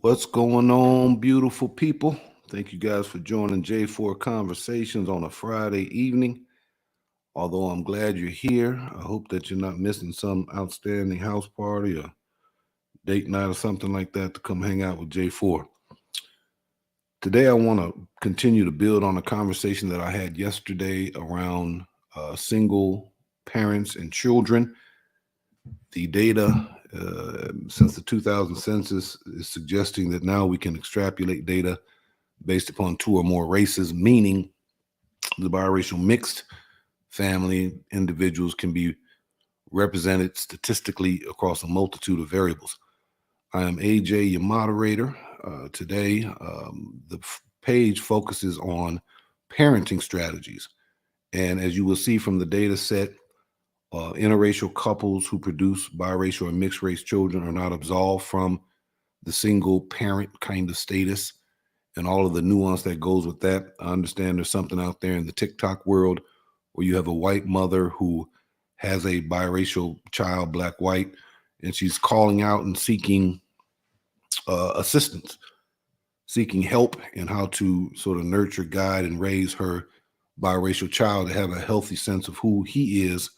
What's going on, beautiful people? Thank you guys for joining J4 Conversations on a Friday evening. Although I'm glad you're here, I hope that you're not missing some outstanding house party or date night or something like that to come hang out with J4. Today, I want to continue to build on a conversation that I had yesterday around single parents and children. The data since the 2000 census is suggesting that now we can extrapolate data based upon two or more races, meaning the biracial mixed family individuals can be represented statistically across a multitude of variables. I am AJ, your moderator. Today, the page focuses on parenting strategies. And as you will see from the data set, interracial couples who produce biracial and mixed race children are not absolved from the single parent kind of status and all of the nuance that goes with that. I understand there's something out there in the TikTok world where you have a white mother who has a biracial child, black, white, and she's calling out and seeking assistance, seeking help in how to sort of nurture, guide, and raise her biracial child to have a healthy sense of who he is,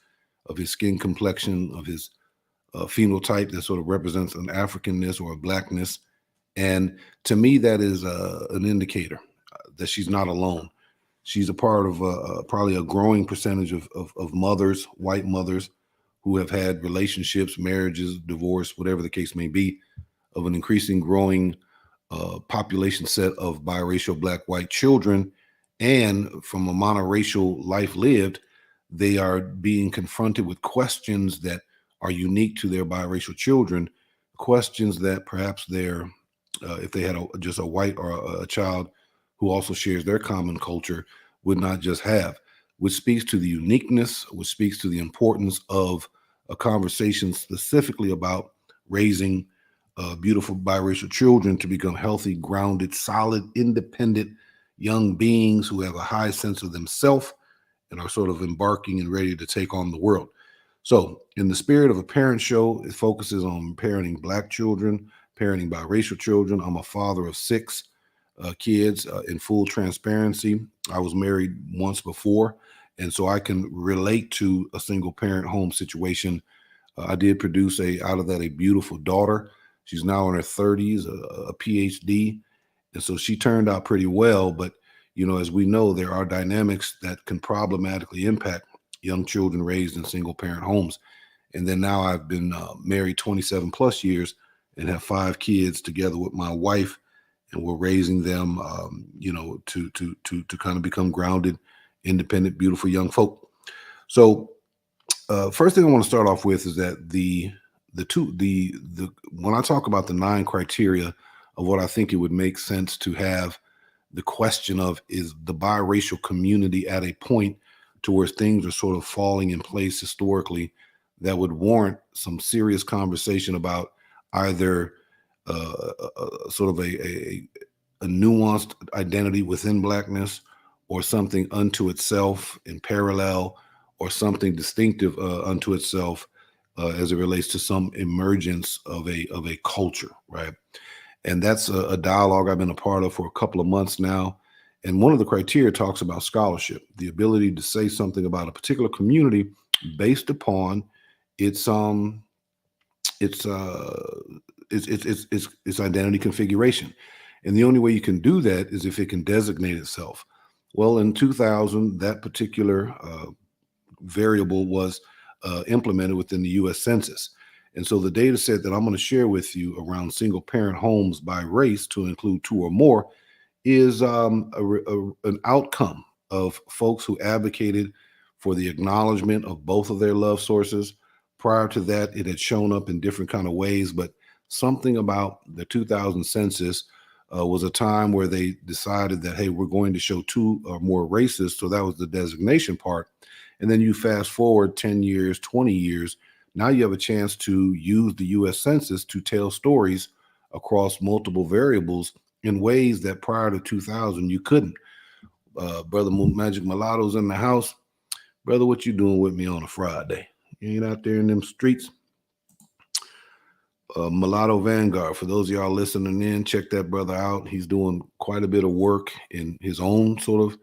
of his skin complexion, of his phenotype that sort of represents an Africanness or a blackness. And to me, that is an indicator that she's not alone. She's a part of probably a growing percentage of mothers, white mothers, who have had relationships, marriages, divorce, whatever the case may be, of an increasing growing population set of biracial black, white children. And from a monoracial life lived, they are being confronted with questions that are unique to their biracial children, questions that perhaps they're if they had just a white or a child who also shares their common culture, would not just have, which speaks to the uniqueness, which speaks to the importance of a conversation specifically about raising beautiful biracial children to become healthy, grounded, solid, independent young beings who have a high sense of themselves and are sort of embarking and ready to take on the world. So, in the spirit of a parent show, it focuses on parenting black children, parenting biracial children. I'm a father of 6 kids. In full transparency, I was married once before, and so I can relate to a single parent home situation. I did produce out of that a beautiful daughter. She's now in her 30s, a PhD, and so she turned out pretty well. But as we know, there are dynamics that can problematically impact young children raised in single parent homes. And then now I've been married 27 plus years and have 5 kids together with my wife, and we're raising them, to kind of become grounded, independent, beautiful young folk. So, first thing I want to start off with is that the when I talk about the 9 criteria of what I think it would make sense to have the question of, is the biracial community at a point to where things are sort of falling in place historically that would warrant some serious conversation about either sort of a nuanced identity within blackness, or something unto itself in parallel, or something distinctive unto itself as it relates to some emergence of a culture, right? And that's a dialogue I've been a part of for a couple of months now. And one of the criteria talks about scholarship, the ability to say something about a particular community based upon its its identity configuration. And the only way you can do that is if it can designate itself. Well, in 2000, that particular variable was implemented within the US Census. And so the data set that I'm going to share with you around single parent homes by race, to include 2 or more, is an outcome of folks who advocated for the acknowledgement of both of their love sources. Prior to that, it had shown up in different kind of ways, but something about the 2000 census was a time where they decided that, hey, we're going to show 2 or more races. So that was the designation part. And then you fast forward 10 years, 20 years, now you have a chance to use the US Census to tell stories across multiple variables in ways that prior to 2000 you couldn't. Brother Magic Mulatto's in the house. Brother, what you doing with me on a Friday? You ain't out there in them streets? Mulatto Vanguard. For those of y'all listening in, check that brother out. He's doing quite a bit of work in his own sort of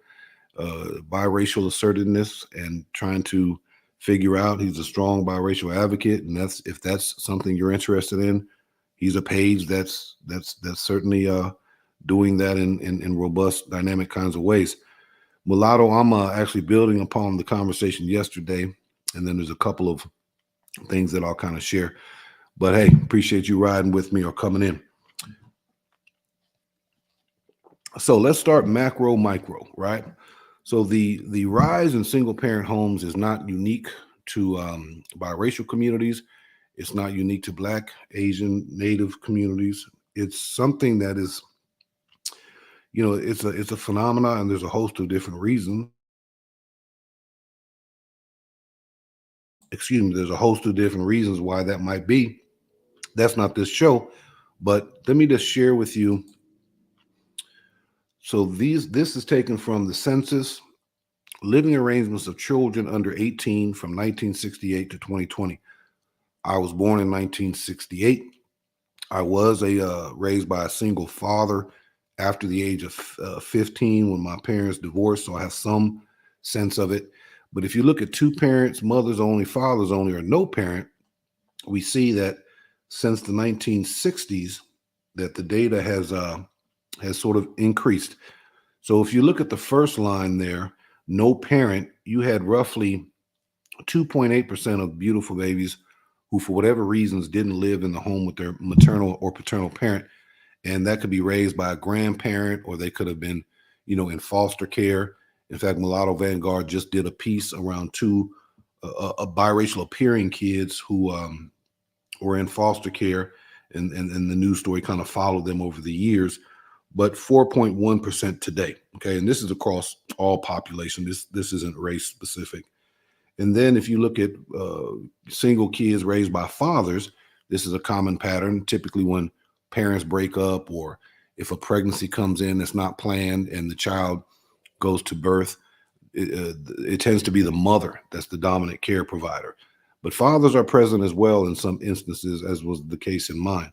biracial assertiveness and trying to figure out. He's a strong biracial advocate, and that's if that's something you're interested in. He's a page that's certainly doing that in robust, dynamic kinds of ways. Mulatto, I'm actually building upon the conversation yesterday, and then there's a couple of things that I'll kind of share. But hey, appreciate you riding with me or coming in. So let's start macro, micro, right? So the rise in single parent homes is not unique to biracial communities. It's not unique to Black, Asian, Native communities. It's something that is, it's a phenomena, and there's a host of different reasons. Excuse me. There's a host of different reasons why that might be. That's not this show, but let me just share with you. So this is taken from the census living arrangements of children under 18 from 1968 to 2020. I was born in 1968. I was raised by a single father after the age of 15 when my parents divorced, so I have some sense of it. But if you look at two parents, mothers only, fathers only, or no parent, we see that since the 1960s, that the data has sort of increased. So if you look at the first line there, no parent, you had roughly 2.8% of beautiful babies who, for whatever reasons, didn't live in the home with their maternal or paternal parent. And that could be raised by a grandparent, or they could have been, in foster care. In fact, Mulatto Vanguard just did a piece around two biracial appearing kids who were in foster care, and the news story kind of followed them over the years. But 4.1% today. Okay, and this is across all population. This isn't race specific. And then if you look at single kids raised by fathers, this is a common pattern. Typically, when parents break up, or if a pregnancy comes in that's not planned and the child goes to birth, it tends to be the mother that's the dominant care provider. But fathers are present as well in some instances, as was the case in mine.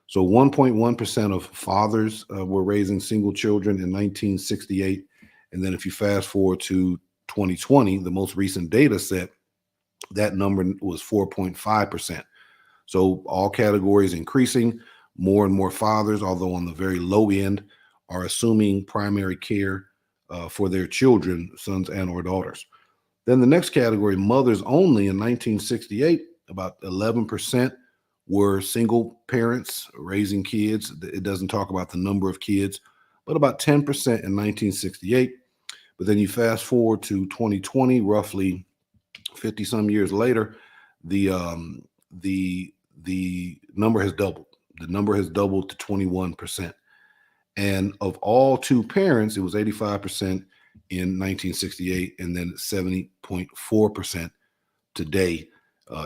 So 1.1% of fathers were raising single children in 1968. And then if you fast forward to 2020, the most recent data set, that number was 4.5%. So all categories increasing, more and more fathers, although on the very low end, are assuming primary care for their children, sons and or daughters. Then the next category, mothers only, in 1968, about 11% were single parents raising kids. It doesn't talk about the number of kids, but about 10% in 1968. But then you fast forward to 2020, roughly 50 some years later, the the number has doubled. The number has doubled to 21%. And of all two parents, it was 85% in 1968, and then 70.4% today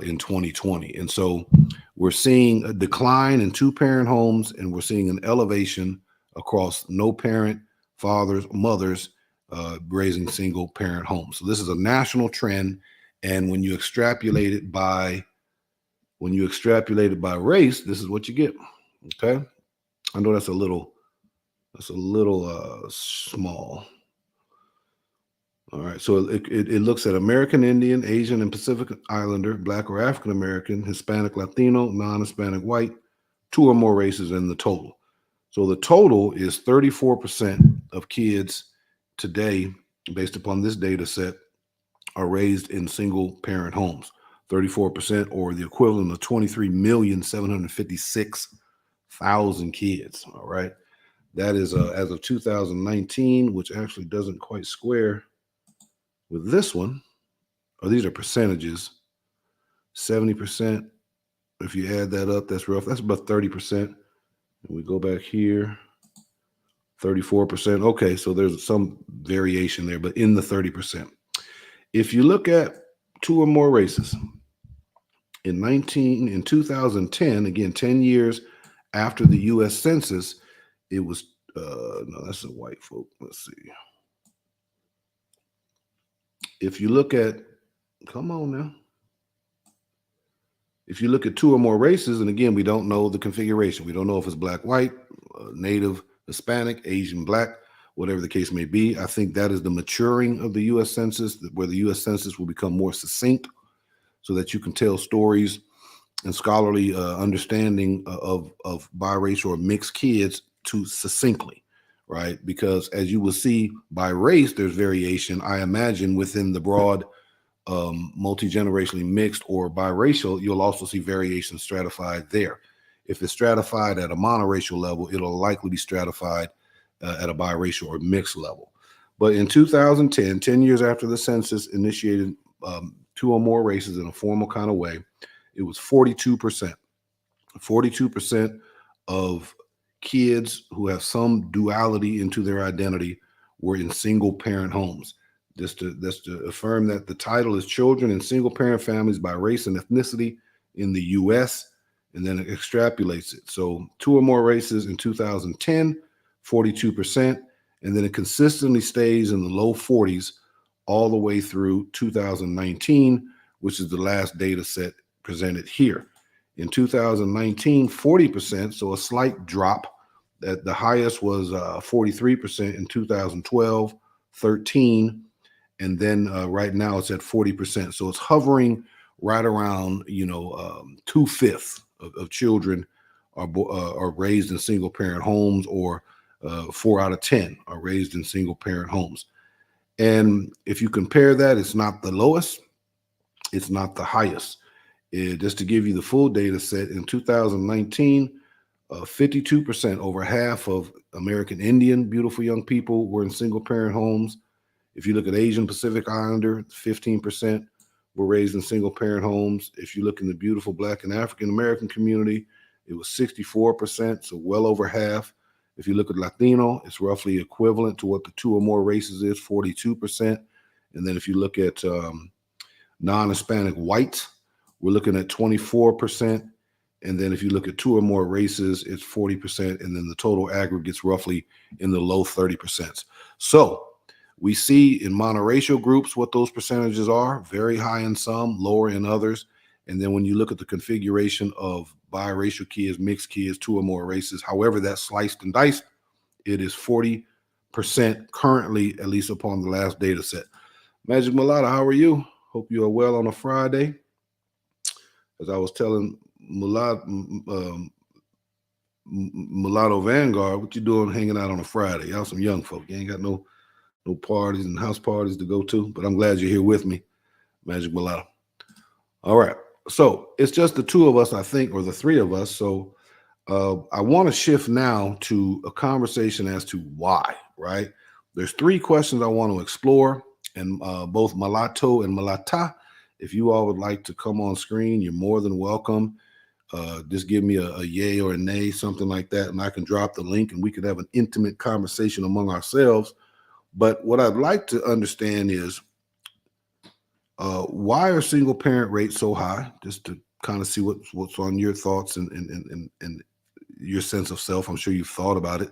in 2020. And so we're seeing a decline in two parent homes, and we're seeing an elevation across no parent, fathers, mothers raising single parent homes. So this is a national trend. And when you extrapolate it by race, this is what you get. Okay. I know that's a little small. All right. So it looks at American Indian, Asian, and Pacific Islander, Black or African American, Hispanic, Latino, non-Hispanic, white, two or more races in the total. So the total is 34% of kids today, based upon this data set, are raised in single parent homes. 34%, or the equivalent of 23,756,000 kids. All right. That is as of 2019, which actually doesn't quite square with this one. Oh, these are percentages. 70%. If you add that up, that's rough. That's about 30%. And we go back here, 34%. Okay, so there's some variation there, but in the 30%. If you look at two or more races, in 2010, again, 10 years after the US Census, it was no, that's a white folk. Let's see. If you look at, come on now. If you look at two or more races, and again, we don't know the configuration. We don't know if it's black, white, native, Hispanic, Asian, black, whatever the case may be. I think that is the maturing of the US Census, where the US Census will become more succinct so that you can tell stories and scholarly understanding of biracial or mixed kids to succinctly, right? Because as you will see by race, there's variation, I imagine, within the broad multi-generationally mixed or biracial, you'll also see variation stratified there. If it's stratified at a monoracial level, it'll likely be stratified at a biracial or mixed level. But in 2010, 10 years after the census initiated two or more races in a formal kind of way, it was 42%. 42% of kids who have some duality into their identity were in single parent homes. Just to affirm that the title is Children in Single Parent Families by Race and Ethnicity in the US, and then it extrapolates it. So two or more races in 2010, 42%, and then it consistently stays in the low 40s all the way through 2019, which is the last data set presented here. In 2019, 40%, so a slight drop. That the highest was 43% in 2012, 13, and then right now it's at 40%. So it's hovering right around, 2/5 of children are raised in single parent homes, or 4 out of 10 are raised in single parent homes. And if you compare that, it's not the lowest, it's not the highest. Just to give you the full data set, in 2019, 52%, over half of American Indian beautiful young people were in single parent homes. If you look at Asian Pacific Islander, 15% were raised in single parent homes. If you look in the beautiful Black and African American community, it was 64%, so well over half. If you look at Latino, it's roughly equivalent to what the two or more races is, 42%. And then if you look at non-Hispanic whites, we're looking at 24%. And then if you look at two or more races, it's 40%. And then the total aggregate's roughly in the low 30%. So we see in monoracial groups what those percentages are, very high in some, lower in others. And then when you look at the configuration of biracial kids, mixed kids, two or more races, however that's sliced and diced, it is 40% currently, at least upon the last data set. Magic Mulatto, how are you? Hope you are well on a Friday. As I was telling Mulatto Vanguard, what you doing hanging out on a Friday? Y'all some young folk. You ain't got no parties and house parties to go to, but I'm glad you're here with me, Magic Mulatto. All right. So it's just the two of us, I think, or the three of us. So I want to shift now to a conversation as to why, right? There's three questions I want to explore, and both Mulatto and Mulata, if you all would like to come on screen, you're more than welcome. Just give me a yay or a nay, something like that, and I can drop the link and we could have an intimate conversation among ourselves. But what I'd like to understand is why are single parent rates so high? Just to kind of see what's on your thoughts and your sense of self. I'm sure you've thought about it,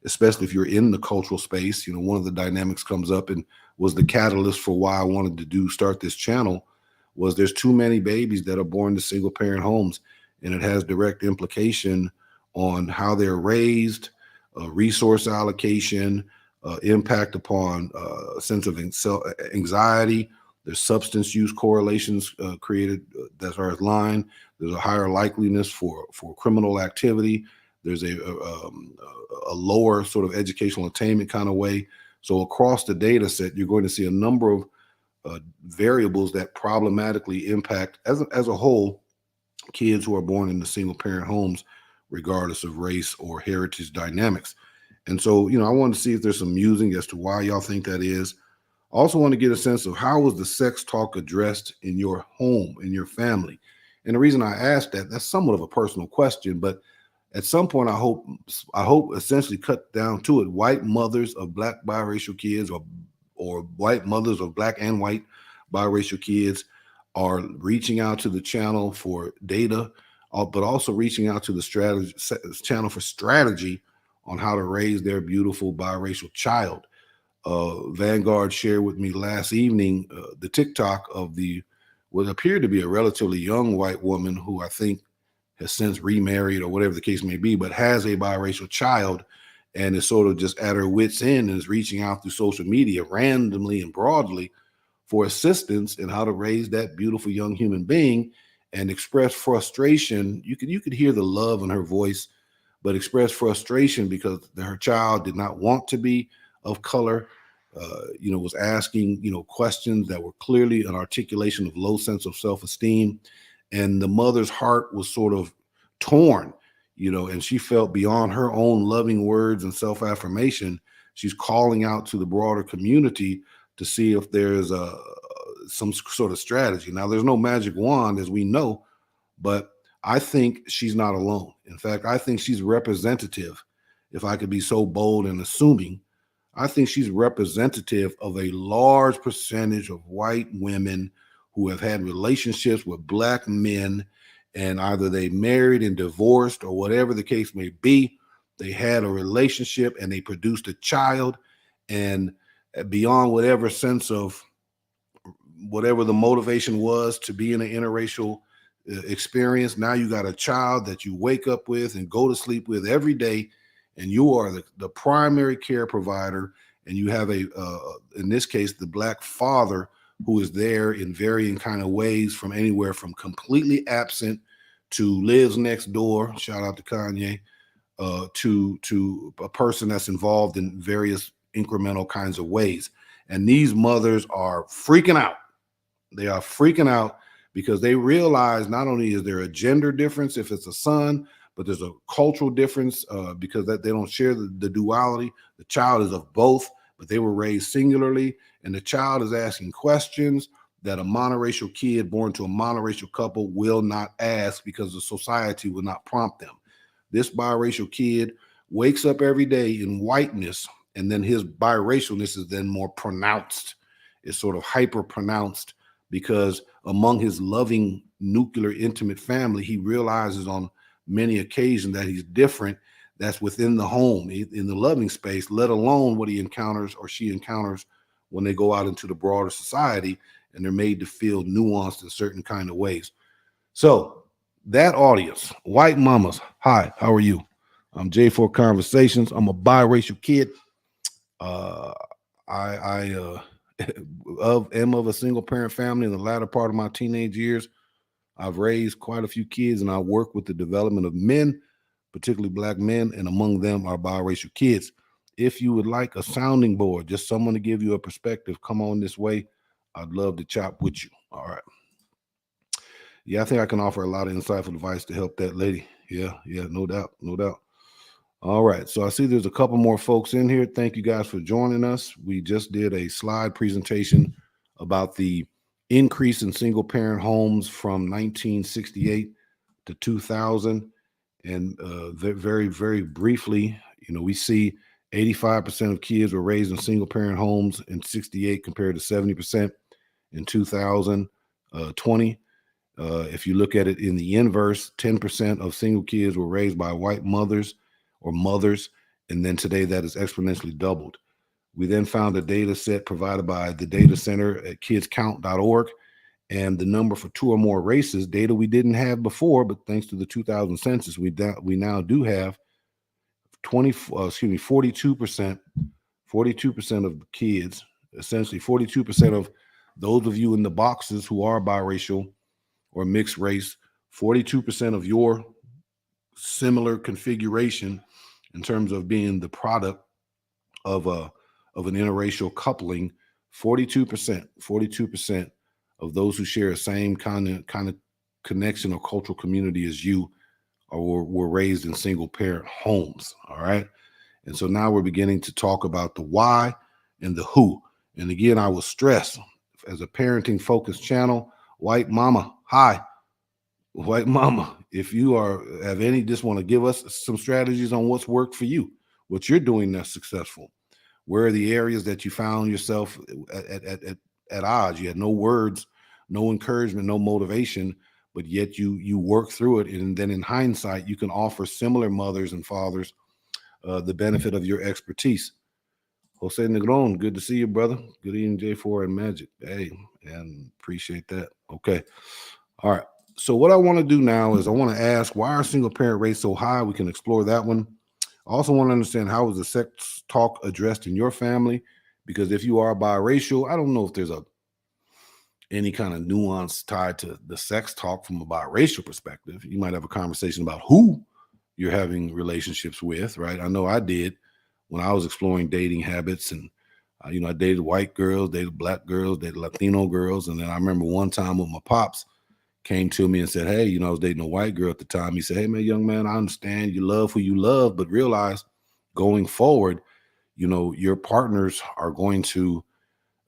especially if you're in the cultural space. You know, one of the dynamics comes up and was the catalyst for why I wanted to start this channel was there's too many babies that are born to single parent homes, and it has direct implication on how they're raised, resource allocation, impact upon a sense of anxiety. There's substance use correlations created that are in line. There's a higher likeliness for criminal activity. There's a lower sort of educational attainment kind of way. So across the data set, you're going to see a number of variables that problematically impact, as a whole, kids who are born into single parent homes, regardless of race or heritage dynamics. And so, I want to see if there's some musing as to why y'all think that is. I also want to get a sense of how was the sex talk addressed in your home, in your family. And the reason I asked that's somewhat of a personal question, but at some point, I hope essentially cut down to it. White mothers of Black biracial kids, or white mothers of Black and white biracial kids, are reaching out to the channel for data, but also reaching out to the channel for strategy on how to raise their beautiful biracial child. Vanguard shared with me last evening the TikTok of the what appeared to be a relatively young white woman who I think has since remarried or whatever the case may be, but has a biracial child and is sort of just at her wits' end and is reaching out through social media randomly and broadly for assistance in how to raise that beautiful young human being and express frustration. You could hear the love in her voice, but express frustration because her child did not want to be of color. Was asking questions that were clearly an articulation of low sense of self-esteem, and the mother's heart was sort of torn, and she felt beyond her own loving words and self-affirmation. She's calling out to the broader community to see if there's some sort of strategy. Now, there's no magic wand, as we know, but I think she's not alone. In fact, I think she's representative, if I could be so bold and assuming. I think she's representative of a large percentage of white women who have had relationships with Black men, and either they married and divorced or whatever the case may be. They had a relationship and they produced a child, and beyond whatever sense of whatever the motivation was to be in an interracial experience, now you got a child that you wake up with and go to sleep with every day, and you are the primary care provider, and you have in this case, the Black father who is there in varying kind of ways, from anywhere from completely absent to lives next door, shout out to Kanye, to a person that's involved in various incremental kinds of ways. And these mothers are freaking out. They are freaking out because they realize not only is there a gender difference if it's a son, but there's a cultural difference because that they don't share the duality. The child is of both, but they were raised singularly, and the child is asking questions that a monoracial kid born to a monoracial couple will not ask because the society will not prompt them. This biracial kid wakes up every day in whiteness, and then his biracialness is then more pronounced. It's sort of hyper pronounced because among his loving nuclear intimate family, he realizes on many occasions that he's different. That's within the home, in the loving space, let alone what he encounters or she encounters when they go out into the broader society and they're made to feel nuanced in certain kind of ways. So that audience, white mamas, hi, how are you? I'm J4 Conversations. I'm a biracial kid. I am of a single parent family in the latter part of my teenage years. I've raised quite a few kids, and I work with the development of men, particularly Black men, and among them are biracial kids. If you would like a sounding board, just someone to give you a perspective, come on this way. I'd love to chop with you. All right. Yeah, I think I can offer a lot of insightful advice to help that lady. Yeah, no doubt, no doubt. All right, so I see there's a couple more folks in here. Thank you guys for joining us. We just did a slide presentation about the increase in single parent homes from 1968 to 2000. And very, very briefly, we see 85% of kids were raised in single parent homes in 68 compared to 70% in 2020. If you look at it in the inverse, 10% of single kids were raised by white mothers, and then today that is exponentially doubled. We then found a data set provided by the data center at kidscount.org, and the number for two or more races, data we didn't have before, but thanks to the 2000 census, we now do have 42% of kids, essentially 42% of those of you in the boxes who are biracial or mixed race, 42% of your similar configuration in terms of being the product of an interracial coupling, 42% of those who share the same kind of connection or cultural community as you were raised in single parent homes. All right. And so now we're beginning to talk about the why and the who. And again, I will stress, as a parenting focused channel, white mama, hi. White mama, if you just want to give us some strategies on what's worked for you, what you're doing that's successful. Where are the areas that you found yourself at odds? You had no words, no encouragement, no motivation, but yet you work through it. And then in hindsight, you can offer similar mothers and fathers the benefit of your expertise. Jose Negron, good to see you, brother. Good evening, J4 and Magic. Hey, and appreciate that. Okay. All right. So what I want to do now is I want to ask, why are single parent rates so high? We can explore that one. I also want to understand, how is the sex talk addressed in your family? Because if you are biracial, I don't know if there's any kind of nuance tied to the sex talk from a biracial perspective. You might have a conversation about who you're having relationships with, right? I know I did when I was exploring dating habits, and I dated white girls, dated black girls, dated Latino girls, and then I remember one time when my pops came to me and said, "Hey, I was dating a white girl at the time." He said, "Hey, man, young man, I understand you love who you love, but realize going forward, your partners are going to,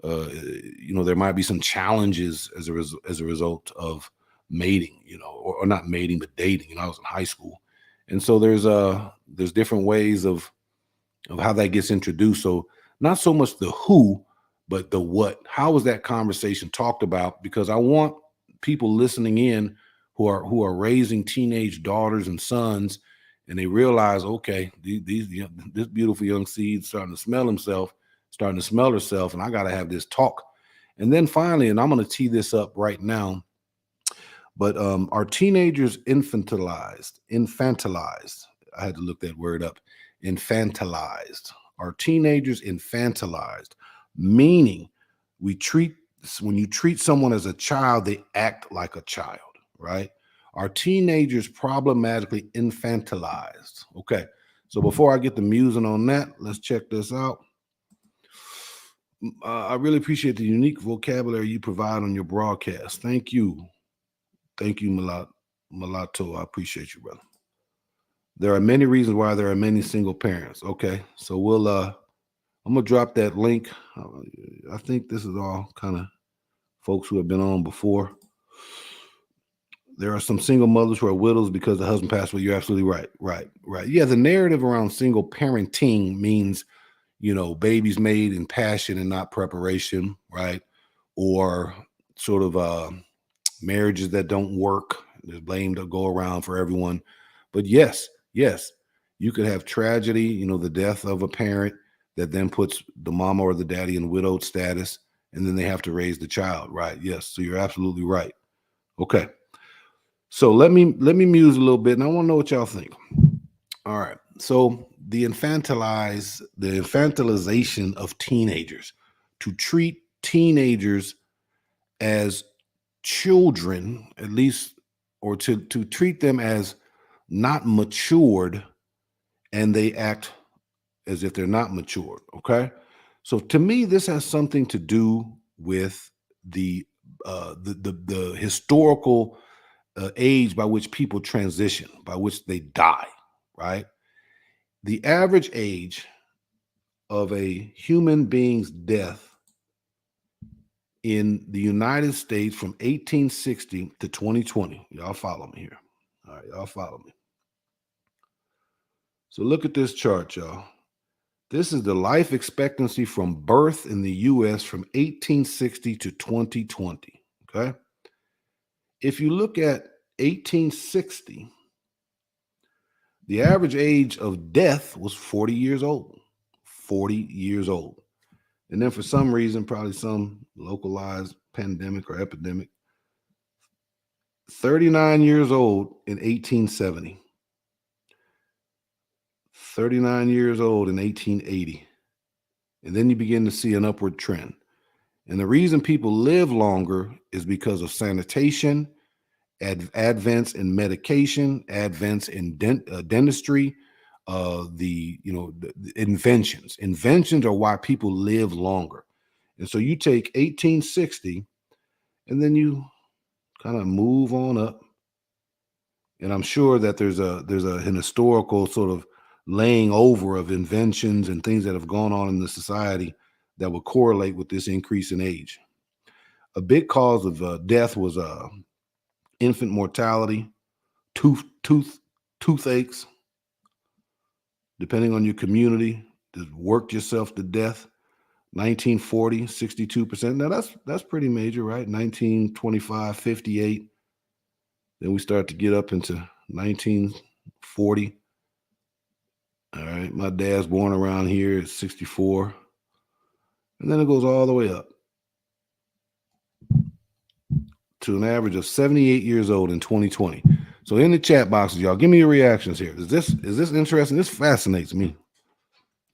there might be some challenges as a result of mating, or not mating, but dating." I was in high school, and so there's different ways of how that gets introduced. So not so much the who, but the what. How was that conversation talked about? Because I want people listening in who are raising teenage daughters and sons, and they realize, okay, this beautiful young seed starting to smell himself, starting to smell herself, and I got to have this talk. And then finally, and I'm going to tee this up right now, but are teenagers infantilized? I had to look that word up. Infantilized. Are teenagers infantilized? Meaning, we treat when you treat someone as a child, they act like a child, right? Are teenagers problematically infantilized? Okay. So before I get the musing on that, let's check this out. I really appreciate the unique vocabulary you provide on your broadcast. Thank you. Thank you, Mulatto. I appreciate you, brother. There are many reasons why there are many single parents. Okay, so I'm gonna drop that link. I think this is all kind of folks who have been on before. There are some single mothers who are widows because the husband passed away. You're absolutely right. Right. Yeah, the narrative around single parenting means, babies made in passion and not preparation, right? Or sort of marriages that don't work. There's blame to go around for everyone. But yes, you could have tragedy, the death of a parent that then puts the mama or the daddy in widowed status, and then they have to raise the child, right? Yes. So you're absolutely right. Okay. So let me muse a little bit, and I want to know what y'all think. All right. So the infantilization of teenagers, to treat teenagers as children, at least, or to treat them as not matured, and they act as if they're not matured. Okay. So to me, this has something to do with the historical age by which people transition, by which they die, right? The average age of a human being's death in the United States from 1860 to 2020. Y'all follow me here. All right, y'all follow me. So look at this chart, y'all. This is the life expectancy from birth in the US from 1860 to 2020. Okay. If you look at 1860, the average age of death was 40 years old. 40 years old. And then for some reason, probably some localized pandemic or epidemic, 39 years old in 1870. 39 years old in 1880. And then you begin to see an upward trend. And the reason people live longer is because of sanitation, advents in medication, advents in dentistry, the inventions. Inventions are why people live longer. And so you take 1860, and then you kind of move on up. And I'm sure that an historical sort of laying over of inventions and things that have gone on in the society that would correlate with this increase in age. A big cause of death was infant mortality, tooth tooth toothaches. Depending on your community, just worked yourself to death. 1940, 62%. Now that's pretty major, right? 1925, 58. Then we start to get up into 1940. All right. My dad's born around here at 64. And then it goes all the way up. to an average of 78 years old in 2020. So in the chat boxes, y'all, give me your reactions here. Is this interesting? This fascinates me.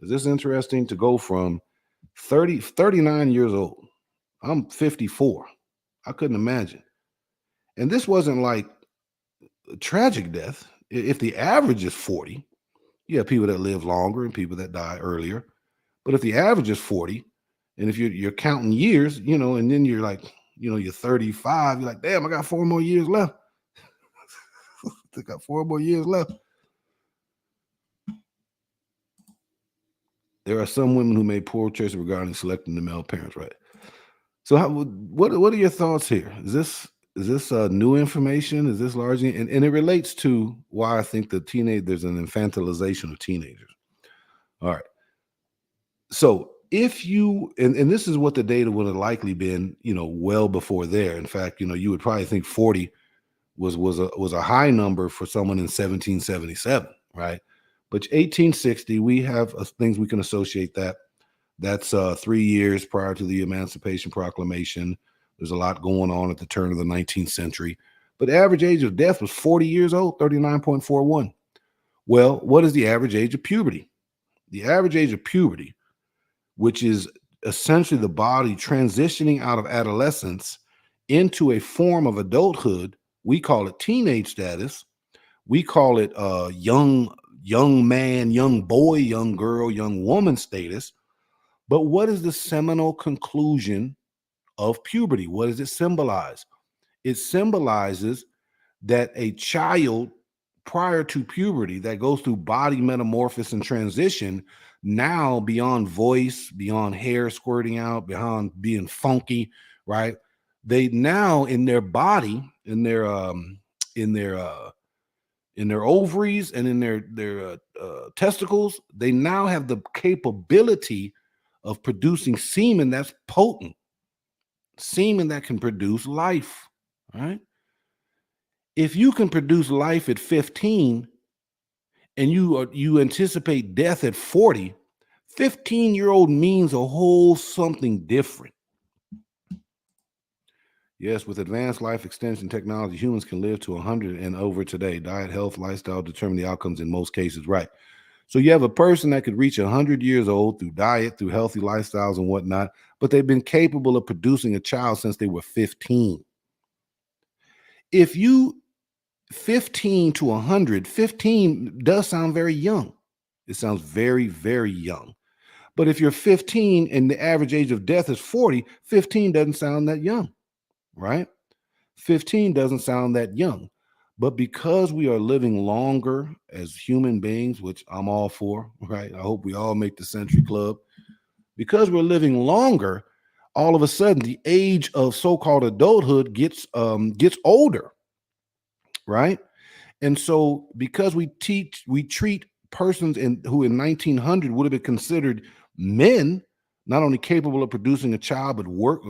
Is this interesting to go from 39 years old? I'm 54. I couldn't imagine. And this wasn't like a tragic death. If the average is 40, you have people that live longer and people that die earlier. But if the average is 40, and if you're counting years, and then you're like, you're 35, you're like, damn, I got 4 more years left. I got 4 more years left. There are some women who made poor choices regarding selecting the male parents, right? So, what are your thoughts here? Is this new information? Is this largely, and it relates to why I think there's an infantilization of teenagers. All right. So if you, and this is what the data would have likely been, well before there. In fact, you would probably think 40 was a high number for someone in 1777, right? But 1860, we have things we can associate that. That's 3 years prior to the Emancipation Proclamation. There's a lot going on at the turn of the 19th century. But the average age of death was 40 years old, 39.41. Well, what is the average age of puberty? The average age of puberty, which is essentially the body transitioning out of adolescence into a form of adulthood. We call it teenage status. We call it young man, young boy, young girl, young woman status. But what is the seminal conclusion of puberty? What does it symbolize? It symbolizes that a child prior to puberty that goes through body metamorphosis and transition, now beyond voice, beyond hair squirting out, beyond being funky, right? They now in their body, in their ovaries and in their testicles, they now have the capability of producing semen that's potent, semen that can produce life, right? If you can produce life at 15 and you anticipate death at 40, 15-year-old means a whole something different. Yes, with advanced life extension technology, humans can live to 100 and over today. Diet, health, lifestyle determine the outcomes in most cases, right? So you have a person that could reach 100 years old through diet, through healthy lifestyles and whatnot, but they've been capable of producing a child since they were 15. If you 15 to 100, 15 does sound very young. It sounds very, very young. But if you're 15 and the average age of death is 40, 15 doesn't sound that young, right? 15 doesn't sound that young. But because we are living longer as human beings, which I'm all for, right? I hope we all make the Century Club. Because we're living longer, all of a sudden the age of so-called adulthood gets older, right? And so because we treat persons who in 1900 would have been considered men, not only capable of producing a child, but work,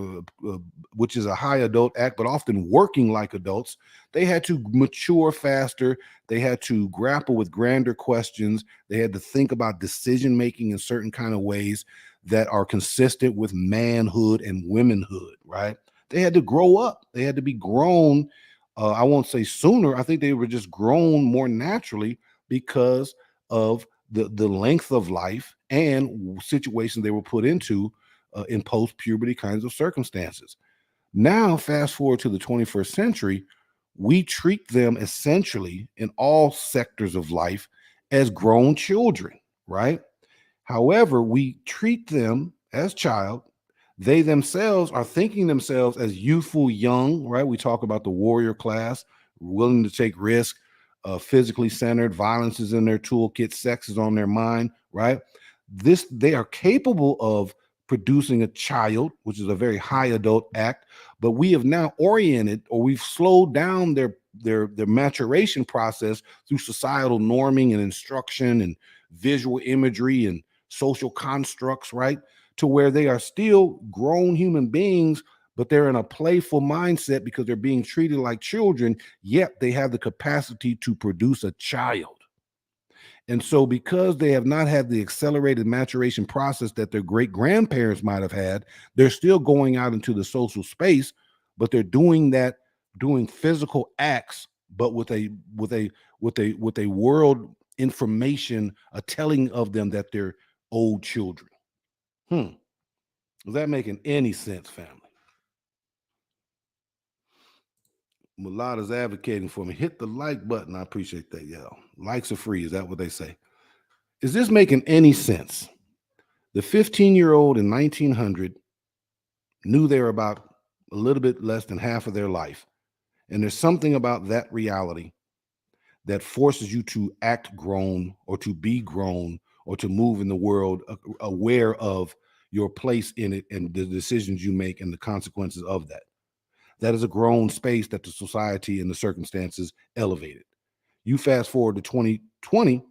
which is a high adult act, but often working like adults. They had to mature faster. They had to grapple with grander questions. They had to think about decision-making in certain kind of ways that are consistent with manhood and womanhood, right? They had to grow up. They had to be grown. I won't say sooner. I think they were just grown more naturally because of the length of life and situations they were put into in post-puberty kinds of circumstances. Now, fast forward to the 21st century, we treat them essentially in all sectors of life as grown children, right? However, we treat them as child. They themselves are thinking themselves as youthful young, right? We talk about the warrior class, willing to take risk, physically centered, violence is in their toolkit, sex is on their mind, right? They are capable of producing a child, which is a very high adult act, but we have now oriented, or we've slowed down their maturation process through societal norming and instruction and visual imagery and social constructs, right? To where they are still grown human beings, but they're in a playful mindset because they're being treated like children, yet they have the capacity to produce a child. And so because they have not had the accelerated maturation process that their great-grandparents might have had, they're still going out into the social space, but they're doing that doing physical acts, but with a world information, a telling of them that they're old children. Hmm. Is that making any sense, family? Mulata's advocating for me. Hit the like button. I appreciate that, y'all. Likes are free. Is that what they say? Is this making any sense? The 15-year-old in 1900 knew they were about a little bit less than half of their life. And there's something about that reality that forces you to act grown or to be grown or to move in the world aware of your place in it and the decisions you make and the consequences of that. That is a grown space that the society and the circumstances elevated. You fast forward to 2020,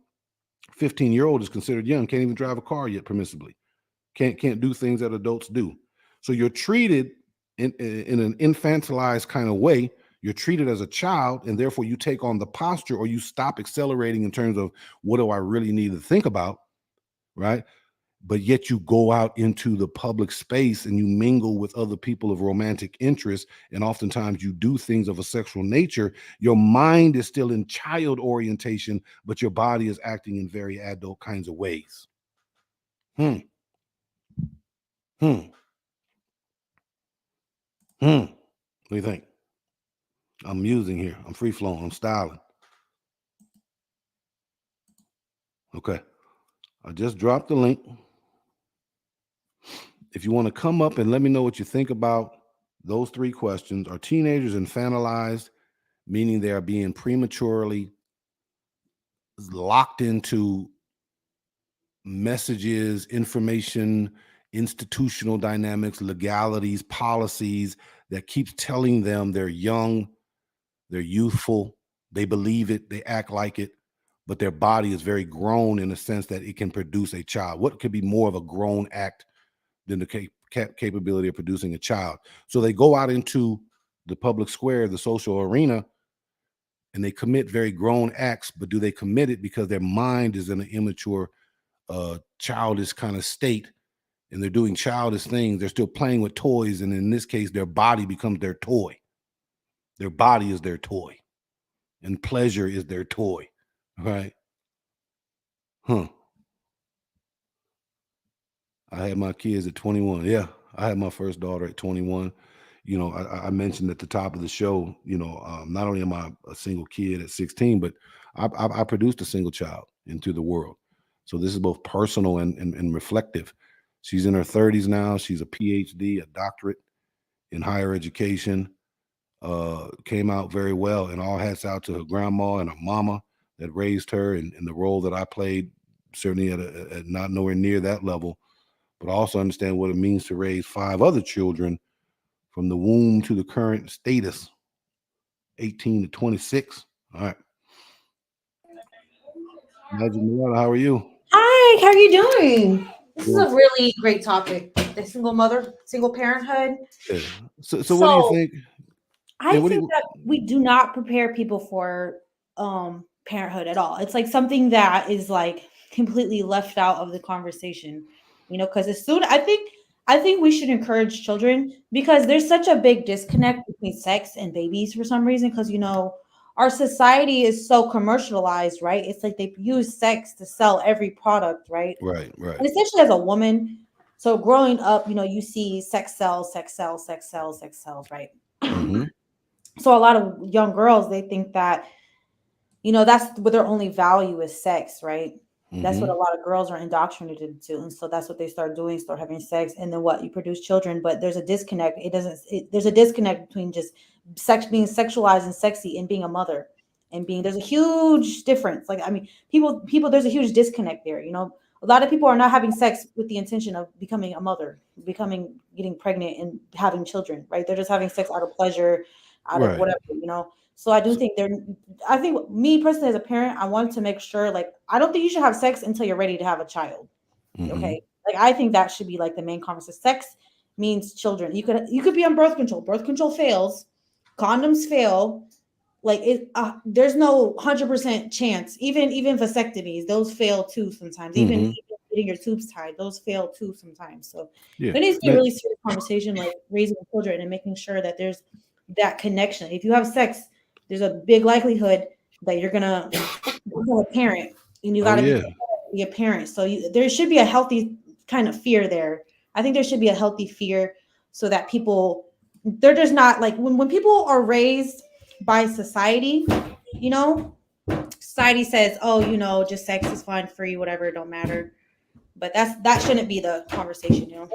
15-year-old is considered young, can't even drive a car yet permissibly, can't do things that adults do. So you're treated in an infantilized kind of way. You're treated as a child, and therefore you take on the posture, or you stop accelerating in terms of what do I really need to think about, right? But yet you go out into the public space and you mingle with other people of romantic interest, and oftentimes you do things of a sexual nature. Your mind is still in child orientation, but your body is acting in very adult kinds of ways. Hmm. Hmm. Hmm. What do you think? I'm musing here. I'm free flowing. I'm styling. Okay. I just dropped the link. If you want to come up and let me know what you think about those three questions. Are teenagers infantilized, meaning they are being prematurely locked into messages, information, institutional dynamics, legalities, policies that keeps telling them they're young, they're youthful, they believe it, they act like it, but their body is very grown in the sense that it can produce a child? What could be more of a grown act than the capability of producing a child? So they go out into the public square, the social arena, and they commit very grown acts, but do they commit it because their mind is in an immature, childish kind of state, and they're doing childish things? They're still playing with toys, and in this case, their body becomes their toy. Their body is their toy, and pleasure is their toy, right? Huh. I had my kids at 21. Yeah, I had my first daughter at 21. I mentioned at the top of the show, not only am I a single kid at 16, but I produced a single child into the world. So this is both personal and reflective. She's in her 30s now. She's a PhD, a doctorate in higher education. Came out very well, and all hats out to her grandma and her mama that raised her, and the role that I played, certainly at not nowhere near that level, but I also understand what it means to raise 5 other children from the womb to the current status, 18 to 26. All right. Magic Milana, how are you? Hi, how are you doing? This is Doing a really great topic. The single mother, single parenthood. good. So what do you So think? Yeah, I what do think you that we do not prepare people for parenthood at all. It's like something that is like completely left out of the conversation. Because as soon I think we should encourage children because there's such a big disconnect between sex and babies for some reason. Because our society is so commercialized, right? It's like they use sex to sell every product, right? right, right. And especially as a woman. So growing up, you see sex sells, sex sells, sex sells, sex sells, right? Mm-hmm. So a lot of young girls, they think that, that's what their only value is sex, right? That's what Mm-hmm. a lot of girls are indoctrinated to. And so that's what they start doing, start having sex. And then what? You produce children, but there's a disconnect. There's a disconnect between just sex being sexualized and sexy and being a mother there's a huge difference. Like, I mean, there's a huge disconnect there. A lot of people are not having sex with the intention of becoming a mother, getting pregnant and having children, right? They're just having sex out of pleasure, out of Right. whatever. So I do think I think me personally as a parent, I want to make sure, like, I don't think you should have sex until you're ready to have a child. Mm-hmm. Okay. Like, I think that should be like the main conversation. Sex means children. You could be on birth control. Birth control fails. Condoms fail. Like there's no 100% chance. Even vasectomies, those fail too sometimes. Even Mm-hmm. getting your tubes tied, those fail too sometimes. So Yeah. there needs to be a Now, really serious conversation, like raising children and making sure that there's that connection. If you have sex, there's a big likelihood that you're gonna become a parent, and you Oh got to yeah. be a parent. So there should be a healthy kind of fear there. I think there should be a healthy fear so that people, they're just not like when people are raised by society, you know, society says, oh, just sex is fine, free, whatever, it don't matter. But that shouldn't be the conversation.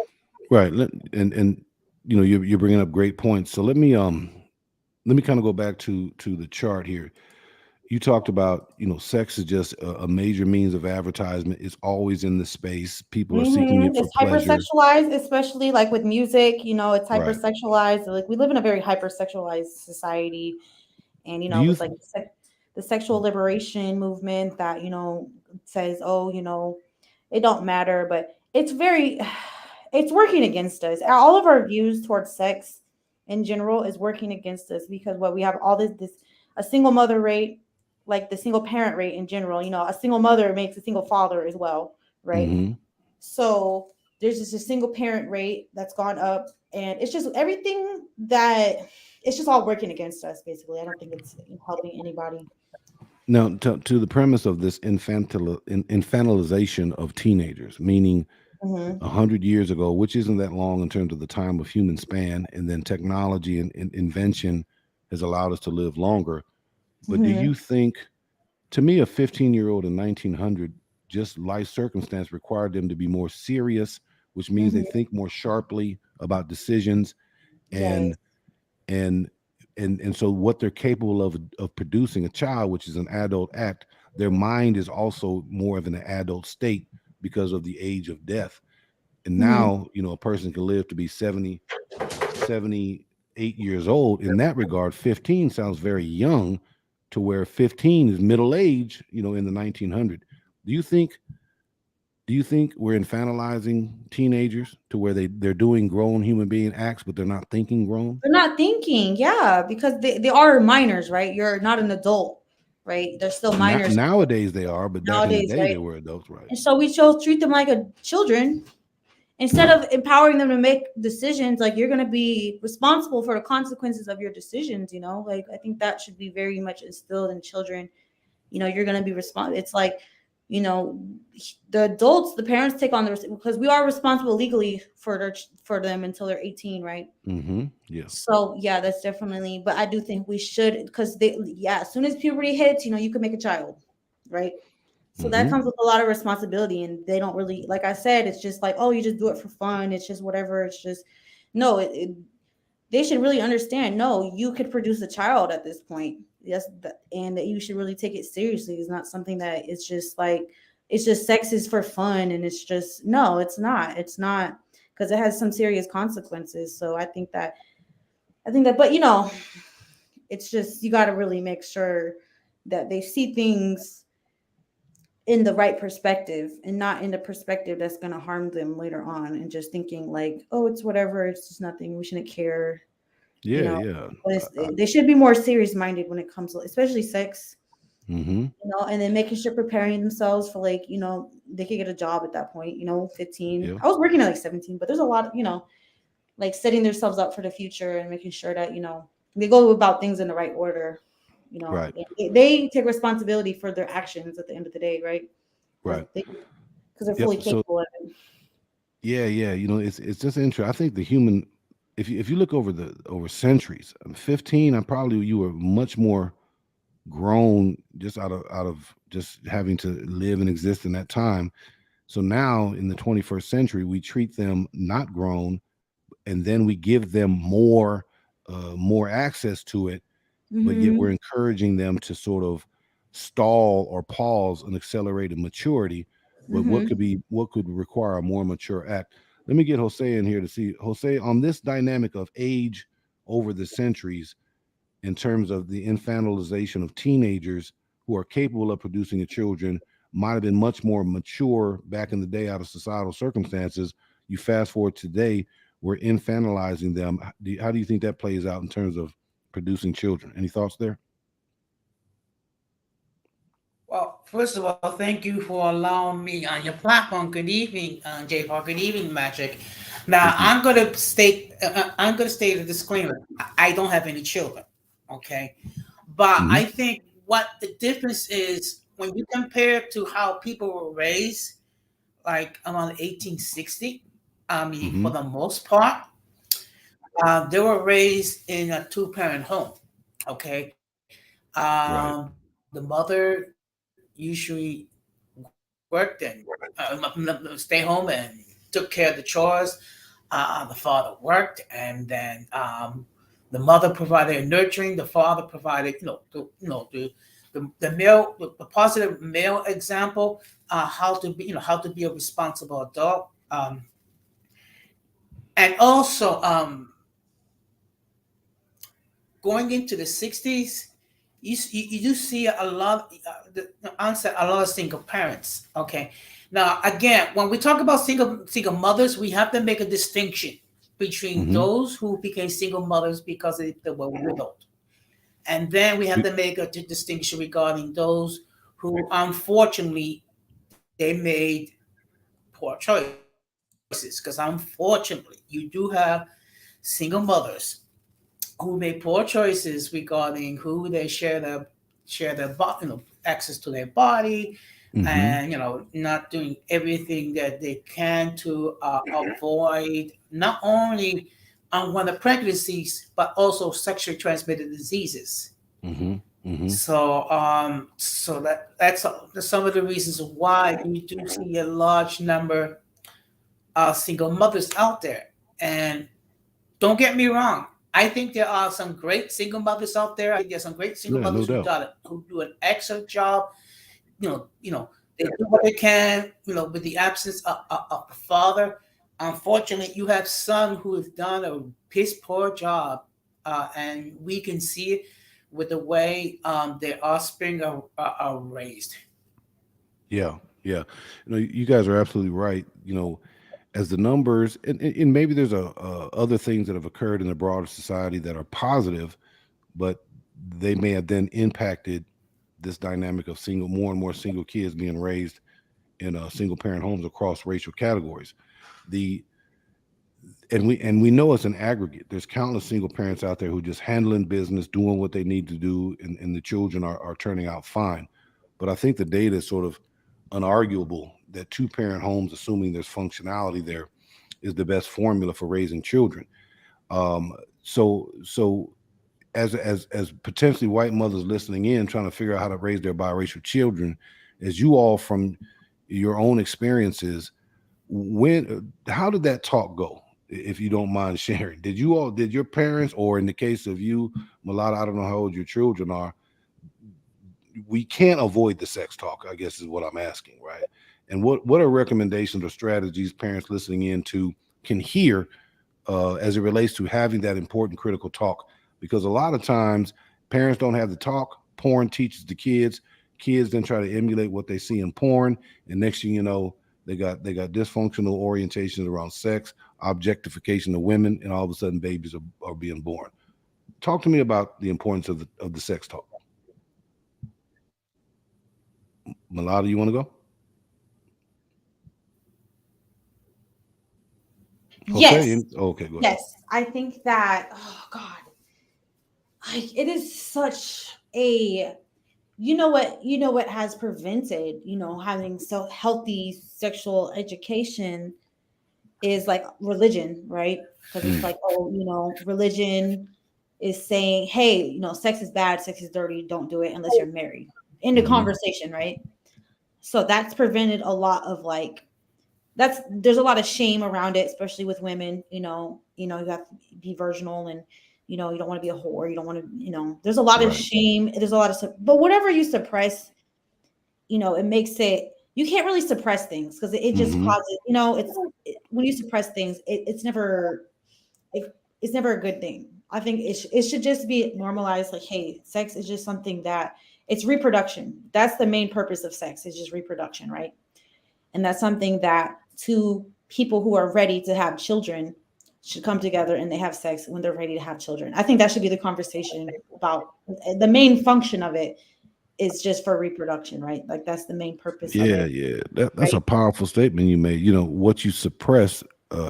Right. And you're bringing up great points. So let me kind of go back to the chart here. You talked about, sex is just a major means of advertisement. It's always in the space. People are seeking it for It's pleasure. hypersexualized, especially like with music. It's Right. hypersexualized. Like we live in a very hypersexualized society, and Do you with like the sexual liberation movement that says, oh, it don't matter, but it's very, it's working against us. All of our views towards sex in general is working against us because what we have all this a single mother rate, like the single parent rate in general. A single mother makes a single father as well, right? hmm So there's just a single parent rate that's gone up, and it's just everything that it's just all working against us. Basically, I don't think it's helping anybody. Now, to the premise of this infantilization of teenagers, meaning Hmm. 100 years ago, which isn't that long in terms of the time of human span, and then technology and invention has allowed us to live longer. But do Hmm. you think, to me, a 15-year-old in 1900, just life circumstance required them to be more serious, which means they Hmm. think more sharply about decisions Yes. and and and so what they're capable of producing a child, which is an adult act, their mind is also more of an adult state because of the age of death. And Hmm. now, a person can live to be 78 years old. In that regard, 15 sounds very young, to where 15 is middle age, in the 1900. Do you think we're infantilizing teenagers to where they're doing grown human being acts, but they're not thinking grown? They're not thinking, yeah, because they are minors, right? You're not an adult, right? They're still minors Nowadays they are, but back in the nowadays, day right? they were adults, right? And so we should treat them like a children instead of empowering them to make decisions. Like you're going to be responsible for the consequences of your decisions. Like I think that should be very much instilled in children. You're going to be responsible. It's like, you know the adults, the parents take on the because we are responsible legally for them until they're 18, right? Yeah. So yeah, that's definitely, but I do think we should, because yeah, as soon as puberty hits, you can make a child, right? So that hmm comes with a lot of responsibility, and they don't really, like I said, it's just like, oh, you just do it for fun. It's just whatever. It's just no. They should really understand. No, you could produce a child at this point. Yes, and that you should really take it seriously. It's not something that it's just like it's just sex is for fun, and it's just no, it's not. It's not, because it has some serious consequences. So I think that, but it's just you got to really make sure that they see things in the right perspective and not in the perspective that's going to harm them later on, and just thinking like, oh, it's whatever, it's just nothing, we shouldn't care, you Yeah, know yeah. but they should be more serious minded when it comes to especially sex, hmm and then making sure preparing themselves for, like, they could get a job at that point, 15. Yeah. I was working at like 17, but there's a lot of, like setting themselves up for the future and making sure that they go about things in the right order. Right. They take responsibility for their actions at the end of the day, right? because Right. they because they're fully Yep. So capable of it. yeah, yeah. It's just interesting. I think the human, if you look over centuries, 15, I probably you were much more grown just out of just having to live and exist in that time. So now in the 21st century, we treat them not grown, and then we give them more access to it, but yet we're Hmm. encouraging them to sort of stall or pause an accelerated maturity. But Hmm. what could require a more mature act? Let me get Jose in here to see Jose on this dynamic of age over the centuries in terms of the infantilization of teenagers who are capable of producing a children, might have been much more mature back in the day out of societal circumstances. You fast forward today, we're infantilizing them. How do you think that plays out in terms of producing children? Any thoughts there? Well, first of all, thank you for allowing me on your platform. Good evening, J. Park. Good evening, Magic. Now Thank you. I'm gonna state a disclaimer. I don't have any children, okay? But Hmm. I think what the difference is when you compare to how people were raised, like around 1860. I mean, for Hmm. the most part, they were raised in a two-parent home. Okay, Right. the mother usually worked and stay home and took care of the chores. The father worked, and then the mother provided nurturing. The father provided, the male, the positive male example, how to be, how to be a responsible adult, and also going into the 60s, you do see a lot, the onset, a lot of single parents. Okay, now again, when we talk about single mothers, we have to make a distinction between Hmm. those who became single mothers because they were widowed, and then we have to make a distinction regarding those who unfortunately they made poor choices. Because unfortunately, you do have single mothers who made poor choices regarding who they access to their body, and Hmm. not doing everything that they can to avoid not only unwanted pregnancies but also sexually transmitted diseases. Hmm. Hmm. So that's some of the reasons why you do see a large number of single mothers out there. And don't get me wrong. I think there are some great single mothers out there. I think there's some great single Yeah, no mothers doubt. who do an excellent job. They do what they can. With the absence of the father. Unfortunately, you have some who have done a piss poor job, and we can see it with the way their offspring are raised. Yeah, yeah. You guys are absolutely right. As the numbers, and maybe there's other things that have occurred in the broader society that are positive, but they may have then impacted this dynamic of more and more single kids being raised in single parent homes across racial categories. The and we know it's an aggregate. There's countless single parents out there who just handling business, doing what they need to do, and the children are turning out fine. But I think the data is sort of unarguable that two parent homes, assuming there's functionality there, is the best formula for raising children. Um, so as potentially white mothers listening in, trying to figure out how to raise their biracial children, as you all from your own experiences, how did that talk go? If you don't mind sharing, did your parents, or in the case of you, Malata, I don't know how old your children are, we can't avoid the sex talk, I guess is what I'm asking, right? And what are recommendations or strategies parents listening in to can hear as it relates to having that important critical talk? Because a lot of times parents don't have the talk. Porn teaches the kids then try to emulate what they see in porn, and next thing you know, they got dysfunctional orientations around sex, objectification of women, and all of a sudden babies are being born. Talk to me about the importance of the sex talk. Malata, you want to go? Jose, Yes, okay, go ahead. yes. I think that, oh God, it is such a, you know what has prevented, having so healthy sexual education is like religion, right? Because it's Mm, like, oh, religion is saying, hey, sex is bad, sex is dirty, don't do it unless you're married. In the mm-hmm, conversation, right? So that's prevented a lot of like, there's a lot of shame around it, especially with women. You have to be virginal, and you don't want to be a whore. You don't want to. There's a lot of right. shame. There's a lot of, but whatever you suppress, it makes it. You can't really suppress things because it just Mm-hmm, causes. When you suppress things, it's never a good thing. I think it should just be normalized. Like, hey, sex is just something that it's reproduction. That's the main purpose of sex. Is just reproduction, right? And that's something that two people who are ready to have children should come together and they have sex when they're ready to have children. I think that should be the conversation about the main function of it is just for reproduction, right? Like that's the main purpose of yeah, it, yeah. That's a right? powerful statement you made. What you suppress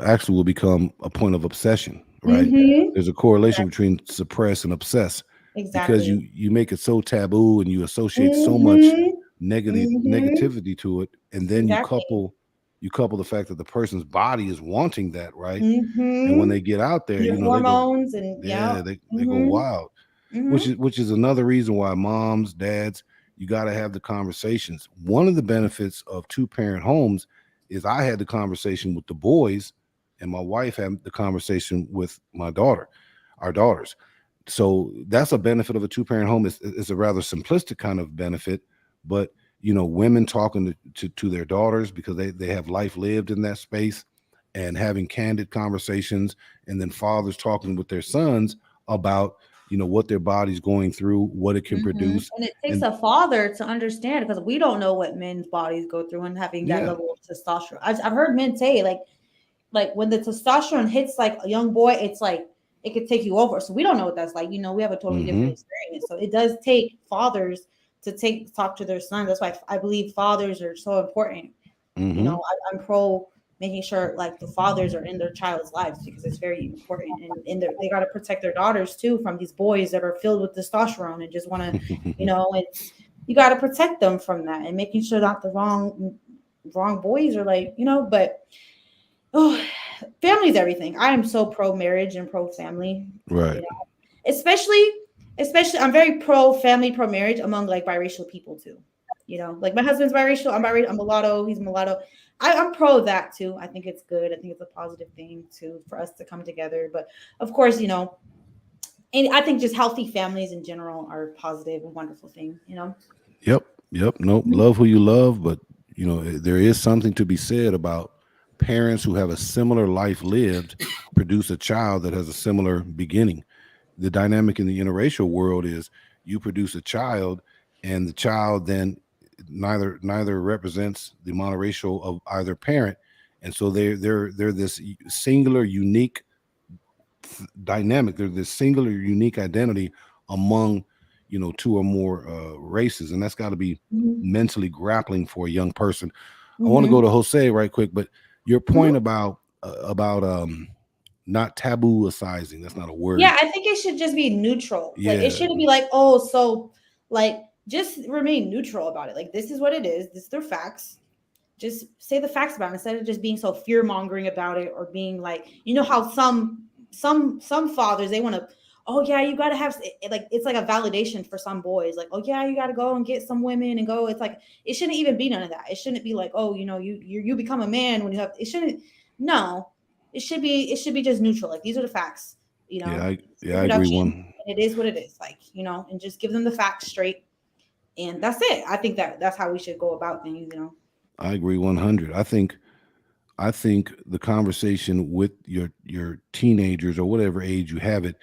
actually will become a point of obsession, right? Mm-hmm. There's a correlation between suppress and obsess because Exactly. you make it so taboo and you associate so much Mm-hmm. Mm-hmm. negativity to it, and then Exactly. you couple the fact that the person's body is wanting that, right? And when Mm-hmm. they get out there, Your they go, hormones and yeah. yeah, they go Mm-hmm. wild, Mm-hmm. which is another reason why moms, dads, you got to have the conversations. One of the benefits of two parent homes is I had the conversation with the boys, and my wife had the conversation with our daughters. So that's a benefit of a two parent home. It's a rather simplistic kind of benefit, but women talking to their daughters because they have life lived in that space and having candid conversations, and then fathers talking with their sons about what their body's going through, what it can Mm-hmm. produce. And it takes And a father to understand because we don't know what men's bodies go through and having that yeah. level of testosterone. I've heard men say like when the testosterone hits like a young boy, it's like it could take you over. So we don't know what that's like. We have a totally different Mm-hmm. experience. So it does take fathers to talk to their sons. That's why I believe fathers are so important. Mm-hmm. I'm pro making sure like the fathers are in their child's lives because it's very important, and they got to protect their daughters too from these boys that are filled with testosterone and just want to, it's you got to protect them from that and making sure not the wrong boys are like but oh, family's everything. I am so pro marriage and pro family, you Right. know, especially I'm very pro family, pro marriage among like biracial people too. Like my husband's biracial, I'm biracial, I'm mulatto, he's mulatto. I'm pro that too. I think it's good. I think it's a positive thing too for us to come together. But of course, and I think just healthy families in general are a positive and wonderful thing. Yep. Yep. Nope. Mhm. Love who you love, but there is something to be said about parents who have a similar life lived produce a child that has a similar beginning. The dynamic in the interracial world is you produce a child, and the child then neither represents the monoracial of either parent, and so they're this singular, unique dynamic. They're this singular, unique identity among two or more races, and that's got to be Mhm. mentally grappling for a young person. I want to go Mhm. to Jose right quick, but your Mhm. point about not tabooicizing, that's not a word. Yeah, I think it should just be neutral. Like it Yeah. shouldn't be like, oh, so like just remain neutral about it. Like this is what it is. This is their facts. Just say the facts about it instead of just being so fear mongering about it or being like, how some fathers they want to, oh yeah, you got to have like it's like a validation for some boys. Like, oh yeah, you got to go and get some women and go. It's like it shouldn't even be none of that. It shouldn't be like, oh, you become a man when you have. It shouldn't. No, it should be just neutral. Like these are the facts. Yeah, It's yeah, I agree reproduction, one. and it is what it is. Like and just give them the facts straight, and that's it. I think that's how we should go about things. I agree 100. I think the conversation with your teenagers or whatever age you have it,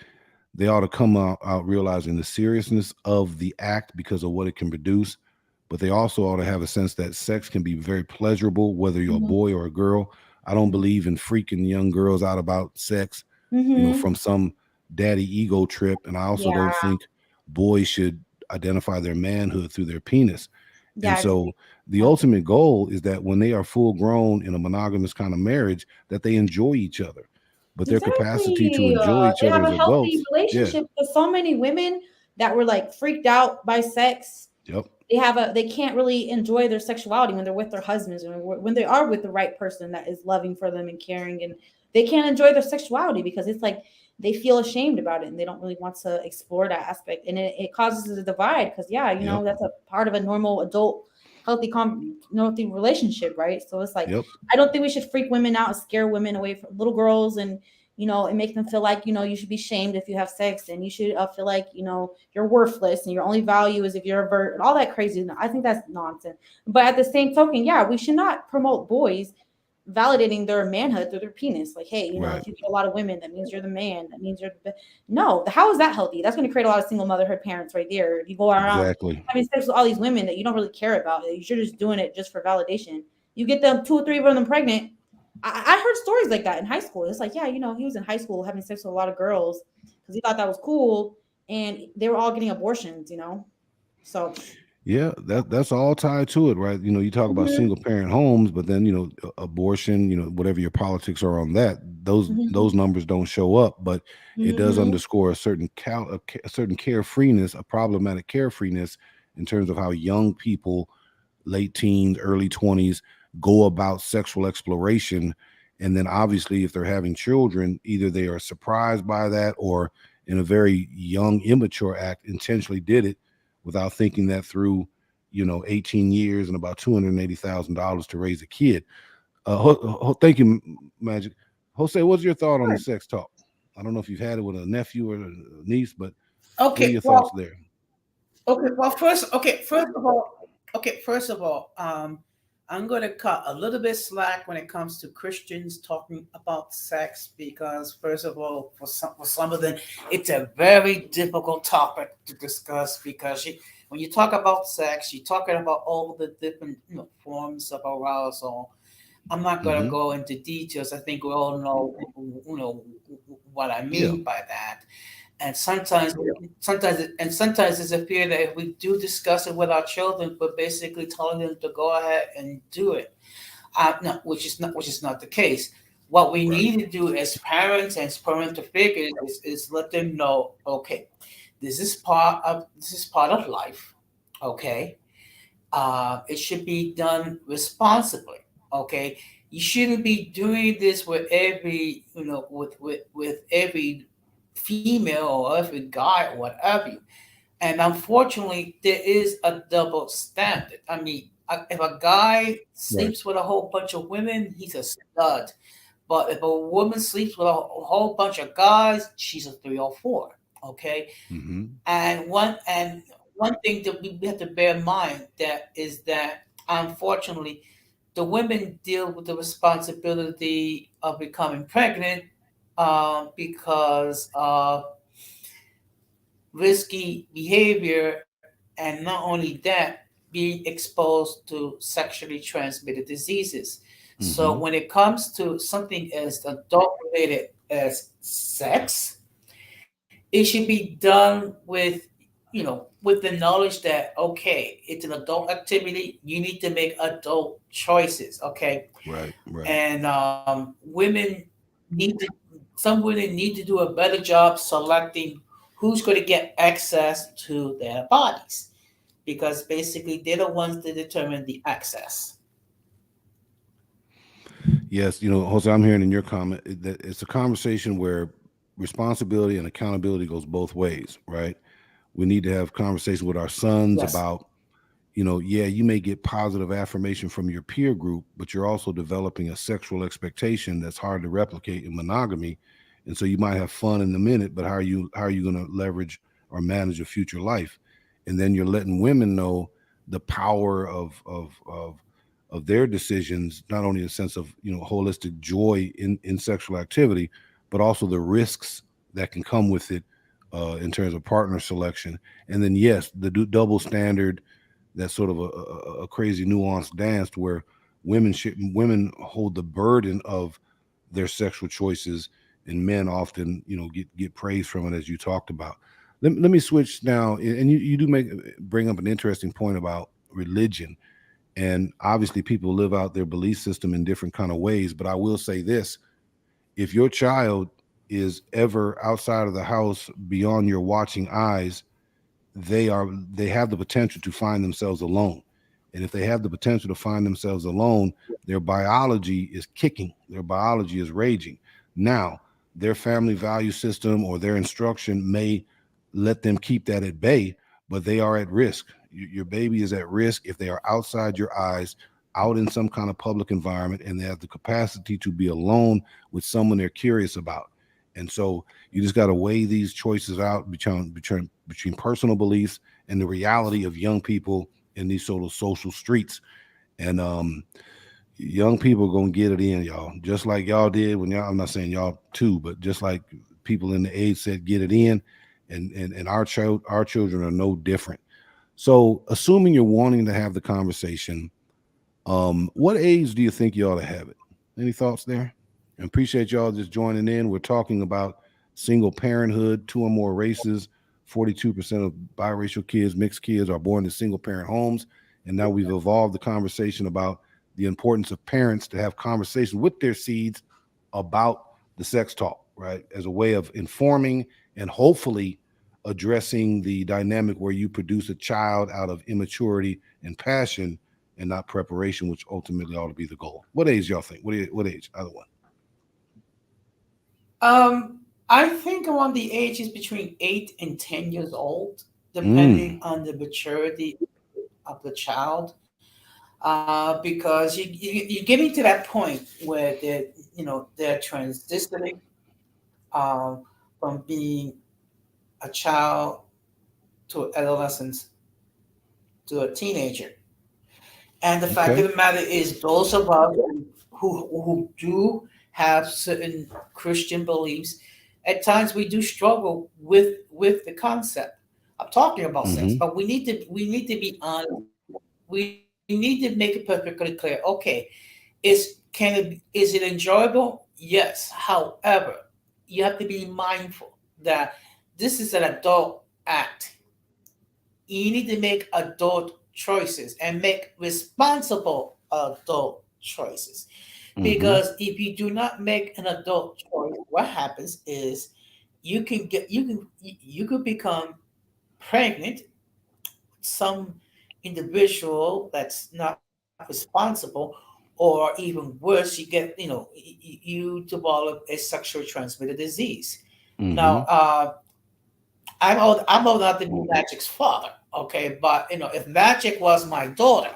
they ought to come out realizing the seriousness of the act because of what it can produce. But they also ought to have a sense that sex can be very pleasurable, whether you're a Mhm, boy or a girl. I don't mhm, believe in freaking young girls out about sex, mhm. from some daddy ego trip. And I also don't Yeah, think boys should identify their manhood through their penis. yeah, And I agree. so the I agree. ultimate goal is that when they are full grown in a monogamous kind of marriage, that they enjoy each other. But their capacity to Exactly. enjoy each They other have as a healthy adults, yeah, relationship because so many women that were like freaked out by sex, yep, they can't really enjoy their sexuality when they're with their husbands and when they are with the right person that is loving for them and caring, and they can't enjoy their sexuality because it's like they feel ashamed about it and they don't really want to explore that aspect, and it causes a divide because yeah, yep, that's a part of a normal adult healthy relationship, right? So it's like yep. I don't think we should freak women out and scare women away from little girls, and make them feel like you should be shamed if you have sex, and you should feel like you're worthless and your only value is if you're a virgin, all that crazy. I think that's nonsense. But at the same token, yeah, we should not promote boys validating their manhood through their penis. Like, hey, Right. if you get a lot of women, that means you're the man. That means you're the no. How is that healthy? That's going to create a lot of single motherhood parents right there. If you go around Exactly. having sex with all these women that you don't really care about, you're just doing it just for validation. You get them 2 or 3 of them pregnant. I heard stories like that in high school. It's like, yeah, he was in high school having sex with a lot of girls because he thought that was cool, and they were all getting abortions. So Yeah, that's all tied to it, right? You talk about Mhm, single parent homes, but then abortion, whatever your politics are on that, mhm, those numbers don't show up, but it does mhm, underscore a certain carefreeness, a problematic carefreeness in terms of how young people, late teens, early 20s, go about sexual exploration. And then obviously, if they're having children, either they are surprised by that or in a very young, immature act, intentionally did it without thinking that through, 18 years and about $280,000 to raise a kid. Thank you, Magic. Jose, what's your thought on the Sure. sex talk? I don't know if you've had it with a nephew or a niece, but what are Okay, your thoughts well, there? okay, well, first of all, I'm going to cut a little bit slack when it comes to Christians talking about sex because, first of all, for some of them, it's a very difficult topic to discuss because when you talk about sex, you're talking about all the different forms of arousal. I'm not going to Hmm. go into details. I think we all know, what I Yeah, mean by that. And sometimes it's a fear that if we do discuss it with our children, we're basically telling them to go ahead and do it. No, which is not the case. What we right. need to do as parents and as parental figures is let them know, okay, this is part of life, okay. It should be done responsibly, okay. You shouldn't be doing this with every with every female or every guy or whatever you. And unfortunately, there is a double standard. I mean, if a guy Right. sleeps with a whole bunch of women, he's a stud. But if a woman sleeps with a whole bunch of guys, she's a 304. Okay, Hmm. and one thing that we have to bear in mind that is that unfortunately, the women deal with the responsibility of becoming pregnant because of risky behavior, and not only that, being exposed to sexually transmitted diseases. So Hmm. when it comes to something as adult related as sex, it should be done with the knowledge that okay, it's an adult activity. You need to make adult choices, okay? Right. Right. And women need to some women need to do a better job selecting who's going to get access to their bodies because basically they're the ones that determine the access. Yes, Jose, I'm hearing in your comment that it's a conversation where responsibility and accountability goes both ways, right? We need to have conversation with our sons Yes. about, yeah, you may get positive affirmation from your peer group, but you're also developing a sexual expectation that's hard to replicate in monogamy. And so you might have fun in the minute, but how are you going to leverage or manage a future life? And then you're letting women know the power of their decisions, not only in the sense of holistic joy in sexual activity, but also the risks that can come with it in terms of partner selection. And then yes, the double standard, that's sort of a crazy nuanced dance where women hold the burden of their sexual choices, and men often get praise from it, as you talked about. Let me switch now, and you do bring up an interesting point about religion, and obviously people live out their belief system in different kind of ways. But I will say this: if your child is ever outside of the house beyond your watching eyes, they have the potential to find themselves alone. And if they have the potential to find themselves alone, their biology is kicking, their biology is raging. Now their family value system or their instruction may let them keep that at bay, but they are at risk. Your baby is at risk if they are outside your eyes, out in some kind of public environment, and they have the capacity to be alone with someone they're curious about. And so you just got to weigh these choices out between personal beliefs and the reality of young people in these sort of social streets. And young people gonna get it in, y'all, just like y'all did when y'all. I'm not saying y'all too, but just like people in the age said, get it in, and our children are no different. So, assuming you're wanting to have the conversation, what age do you think you ought to have it? Any thoughts there? And appreciate y'all just joining in. We're talking about single parenthood, two or more races, 42% of biracial kids, mixed kids, are born in single parent homes. And now we've evolved the conversation about the importance of parents to have conversations with their seeds about the sex talk, right? As a way of informing and hopefully addressing the dynamic where you produce a child out of immaturity and passion and not preparation, which ultimately ought to be the goal. What age y'all think? What age? Either one. I think around the age is between 8 and 10 years old, Mm, depending on the maturity of the child. Because you're getting to that point where they're transitioning from being a child to adolescence to a teenager. And the fact okay. of the matter is, those of us who do have certain Christian beliefs, at times we do struggle with the concept. I'm talking about sex, Mm-hmm. but we need to be honest. We need to make it perfectly clear. Okay, is it enjoyable? Yes. However, you have to be mindful that this is an adult act. You need to make adult choices and make responsible adult choices. Mm-hmm. Because if you do not make an adult choice, what happens is you could become pregnant with some individual that's not responsible, or even worse, you get you develop a sexually transmitted disease. Now, Mm-hmm. I'm old enough to be Magic's father, okay? But if Magic was my daughter,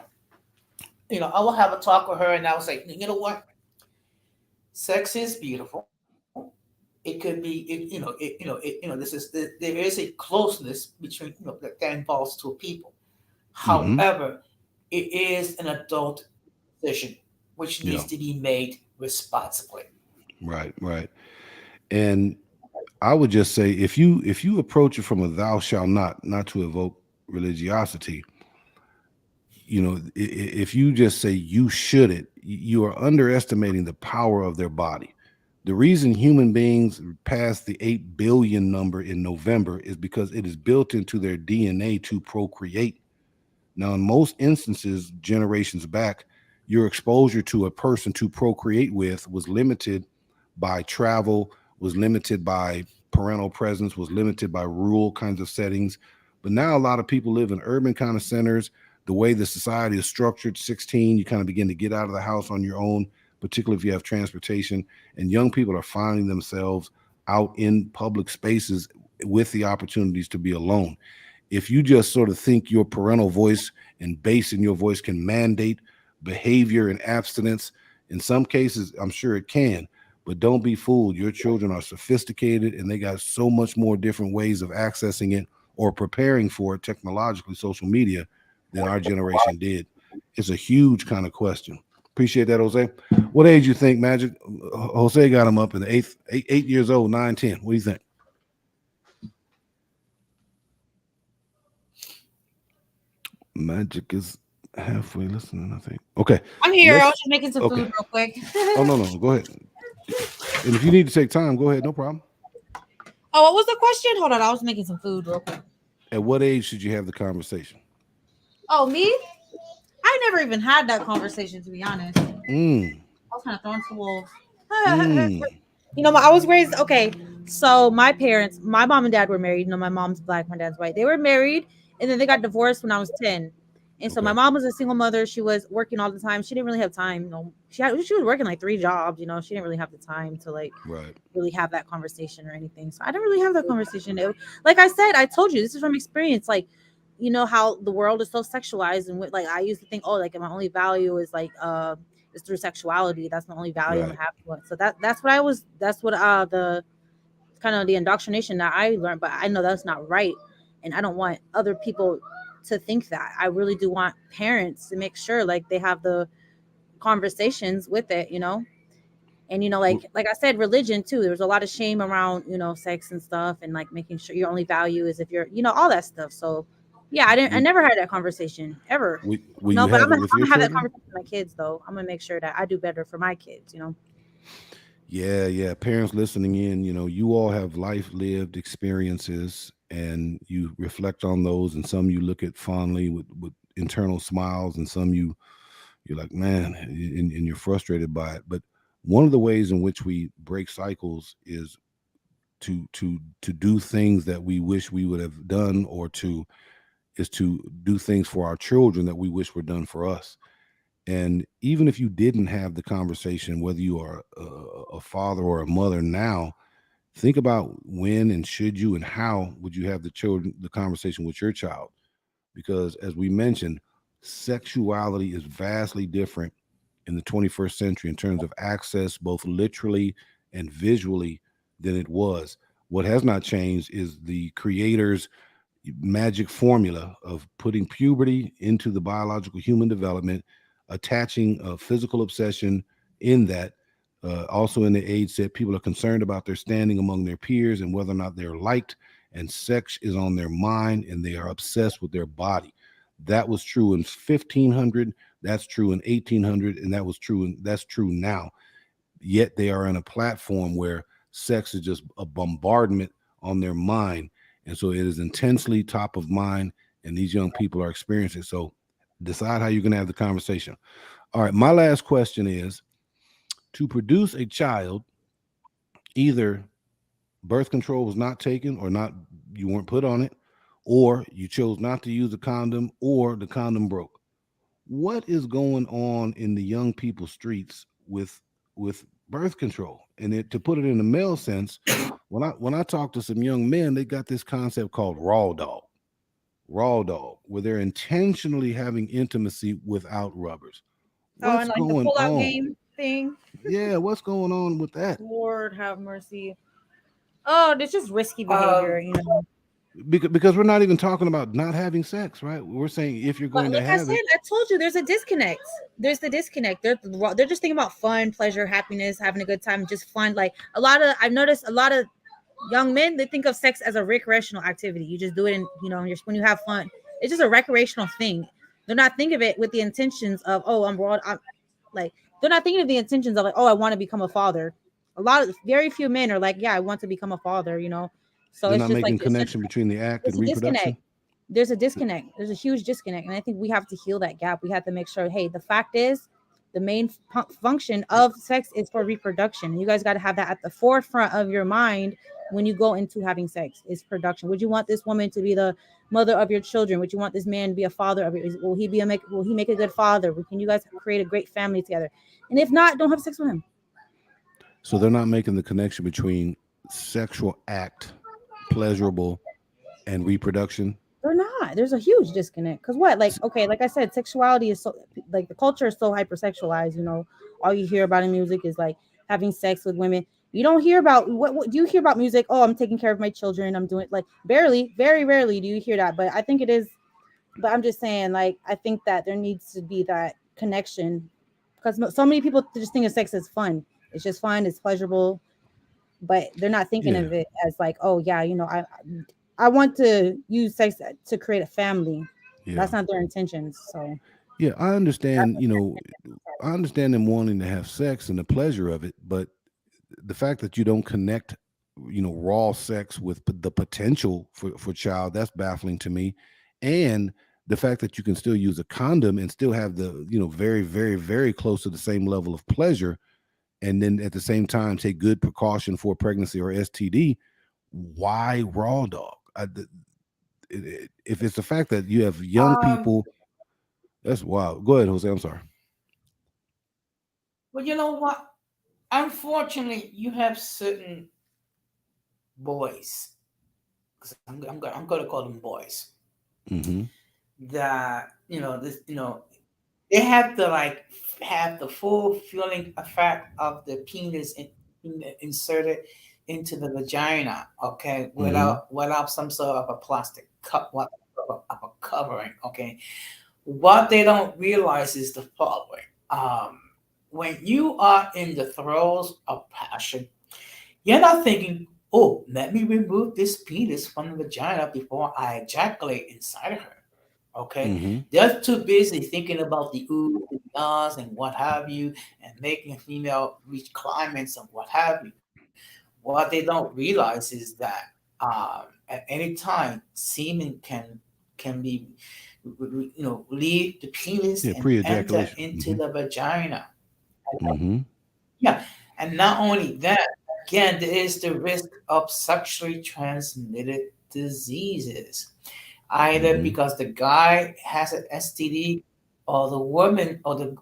I will have a talk with her, and I will say, you know what? Sex is beautiful. It could be, there is a closeness between, that involves two people. Mm-hmm. However, it is an adult decision which Yeah. needs to be made responsibly. Right. Right. And I would just say if you approach it from a thou shall not to evoke religiosity, if you just say you shouldn't, you are underestimating the power of their body. The reason human beings passed the 8 billion number in November is because it is built into their DNA to procreate. Now, in most instances, generations back, your exposure to a person to procreate with was limited by travel, was limited by parental presence, was limited by rural kinds of settings. But now a lot of people live in urban kind of centers. The way the society is structured, 16, you kind of begin to get out of the house on your own, particularly if you have transportation. And young people are finding themselves out in public spaces with the opportunities to be alone. If you just sort of think your parental voice and bass in your voice can mandate behavior and abstinence, in some cases, I'm sure it can, but don't be fooled. Your children are sophisticated and they got so much more different ways of accessing it or preparing for it technologically, social media, than our generation did. It's a huge kind of question. Appreciate that, Jose. What age you think, Magic? Jose got him up in the 8 years old, 9, 10. What do you think? Magic is halfway listening, I think. Okay, I'm here. I was let's. just making some Okay. food real quick. Oh no, go ahead. And if you need to take time, go ahead. No problem. Oh, what was the question? Hold on, I was making some food real quick. At what age should you have the conversation? Oh, me? I never even had that conversation, to be honest. I Mm. was kind of thrown to the wolves. Mm. I was raised okay. So my parents, my mom and dad were married. My mom's black, my dad's white. They were married, and then they got divorced when I was 10. And so my Okay. mom was a single mother. She was working all the time. She didn't really have time. She was working like 3 jobs. She didn't really have the time to like Right. really have that conversation or anything. So I didn't really have that conversation. Like I said, I told you this is from experience. Like, how the world is so sexualized, and like I used to think, oh, like my only value is like is through sexuality. That's the only value I'm Right. gonna have. So that's what I was. That's what the kind of the indoctrination that I learned. But I know that's not right, and I don't want other people to think that. I really do want parents to make sure like they have the conversations with it. And like I said, religion too, there's a lot of shame around sex and stuff, and like making sure your only value is if you're all that stuff. So yeah, I Will, never had that conversation ever. will you But have it with I'm your gonna have that children? conversation with my kids though. I'm gonna make sure that I do better for my kids. Yeah, yeah. Parents listening in, you all have life lived experiences, and you reflect on those, and some you look at fondly with internal smiles, and some you're like, man, and you're frustrated by it. But one of the ways in which we break cycles is to do things that we wish we would have done, or to do things for our children that we wish were done for us. And even if you didn't have the conversation, whether you are a father or a mother now, think about when and should you and how would you have the conversation with your child. Because as we mentioned, sexuality is vastly different in the 21st century in terms of access, both literally and visually, than it was. What has not changed is the creator's magic formula of putting puberty into the biological human development, attaching a physical obsession in that. Also, in the age set, people are concerned about their standing among their peers and whether or not they're liked, and sex is on their mind, and they are obsessed with their body. That was true in 1500. That's true in 1800, and that's true now. Yet they are in a platform where sex is just a bombardment on their mind, and so it is intensely top of mind, and these young people are experiencing it. So decide how you're going to have the conversation. All right, my last question is, to produce a child, either birth control was not taken, or not, you weren't put on it, or you chose not to use a condom, or the condom broke. What is going on in the young people streets with birth control? And to put it in the male sense, when I talk to some young men, they got this concept called raw dog, where they're intentionally having intimacy without rubbers. Oh, and What's like the going pull-out on? game thing. Yeah, what's going on with that? Lord have mercy. Oh, it's just risky behavior, Um, you know. Because we're not even talking about not having sex, right? We're saying if you're But going to like I have said, it, I told you there's a disconnect. There's the disconnect. They're just thinking about fun, pleasure, happiness, having a good time, just fun. Like a lot of I've noticed a lot of young men, they think of sex as a recreational activity. You just do it, and you know, when you have fun. It's just a recreational thing. They're not thinking of it with the intentions of, oh, I'm broad. I'm like they're not thinking of the intentions of like, oh, I want to become a father. A lot of very few men are like, yeah, I want to become a father. You know, so they're it's not just like making connection between the act there's and a disconnect. reproduction. There's a disconnect. There's a huge disconnect, and I think we have to heal that gap. We have to make sure, hey, the fact is, the main function of sex is for reproduction. You guys got to have that at the forefront of your mind when you go into having sex. Is production. Would you want this woman to be the mother of your children? Would you want this man to be a father of your? Will he make a good father? Can you guys create a great family together? And if not, don't have sex with him. So they're not making the connection between sexual act, pleasurable, and reproduction. They're not. There's a huge disconnect. Cause what? Like, okay, like I said, sexuality is so like the culture is so hypersexualized. You know, all you hear about in music is like having sex with women. You don't hear about what do you hear about music? Oh, I'm taking care of my children. I'm doing like barely, very rarely do you hear that. But I think it is. But I'm just saying, like, I think that there needs to be that connection because so many people just think of sex as fun. It's just fun. It's pleasurable, but they're not thinking Yeah, of it as like, oh yeah, you know, I want to use sex to create a family. yeah, That's not their intentions. So yeah. I that's understand. I understand them wanting to have sex and the pleasure of it, but the fact that you don't connect, raw sex with the potential for child, that's baffling to me. And the fact that you can still use a condom and still have the, very, very, very close to the same level of pleasure, and then at the same time take good precaution for pregnancy or STD. Why raw dog? If it's the fact that you have young um, people, that's wild. Go ahead, Jose. I'm sorry. well, you know what? Unfortunately, you have certain boys, because I'm going to call them boys, Mm-hmm. that they have to like have the full feeling effect of the penis inserted into the vagina, okay, Mm-hmm. without some sort of a plastic cup, what of a covering, okay. What they don't realize is the following: when you are in the throes of passion, you're not thinking, "Oh, let me remove this penis from the vagina before I ejaculate inside of her." Okay, Mm-hmm. they're too busy thinking about the oohs and ahs and what have you, and making a female reach climax and what have you. What they don't realize is that At any time, semen can be, leave the penis Yeah, and enter pre-ejaculation. into the vagina. Mm-hmm. Yeah, and not only that, again, there is the risk of sexually transmitted diseases, either Mm-hmm. because the guy has an STD, or the woman, or the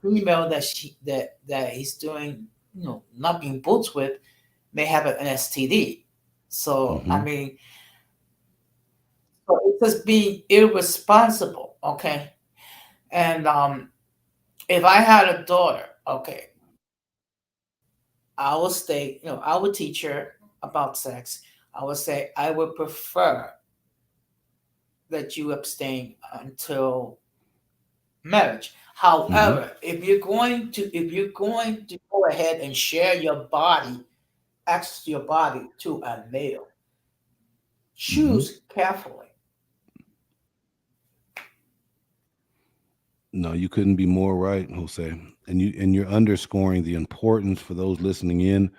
female that he's doing, not being boots with, may have an STD. So I Mm-hmm. mean, so it's just being irresponsible, okay? And if I had a daughter, okay, I will stay, I would teach her about sex. I would say I would prefer that you abstain until marriage. Mm-hmm. However, if you're going to go ahead and share your body, access to your body to a male, Mm-hmm. choose carefully. No, you couldn't be more right, Jose. And you're underscoring the importance for those listening in,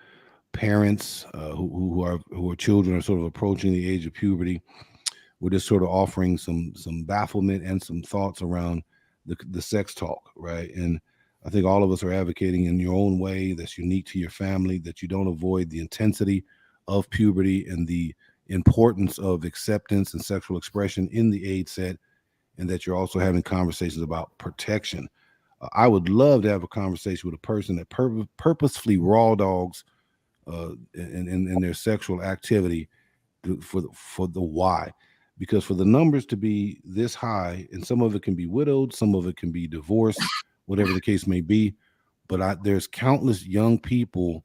parents who are children are sort of approaching the age of puberty. We're just sort of offering some bafflement and some thoughts around the sex talk, right? And I think all of us are advocating in your own way that's unique to your family, that you don't avoid the intensity of puberty and the importance of acceptance and sexual expression in the age set, and that you're also having conversations about protection. I would love to have a conversation with a person that purposefully raw dogs in their sexual activity for the why, because for the numbers to be this high, and some of it can be widowed, some of it can be divorced, whatever the case may be, but there's countless young people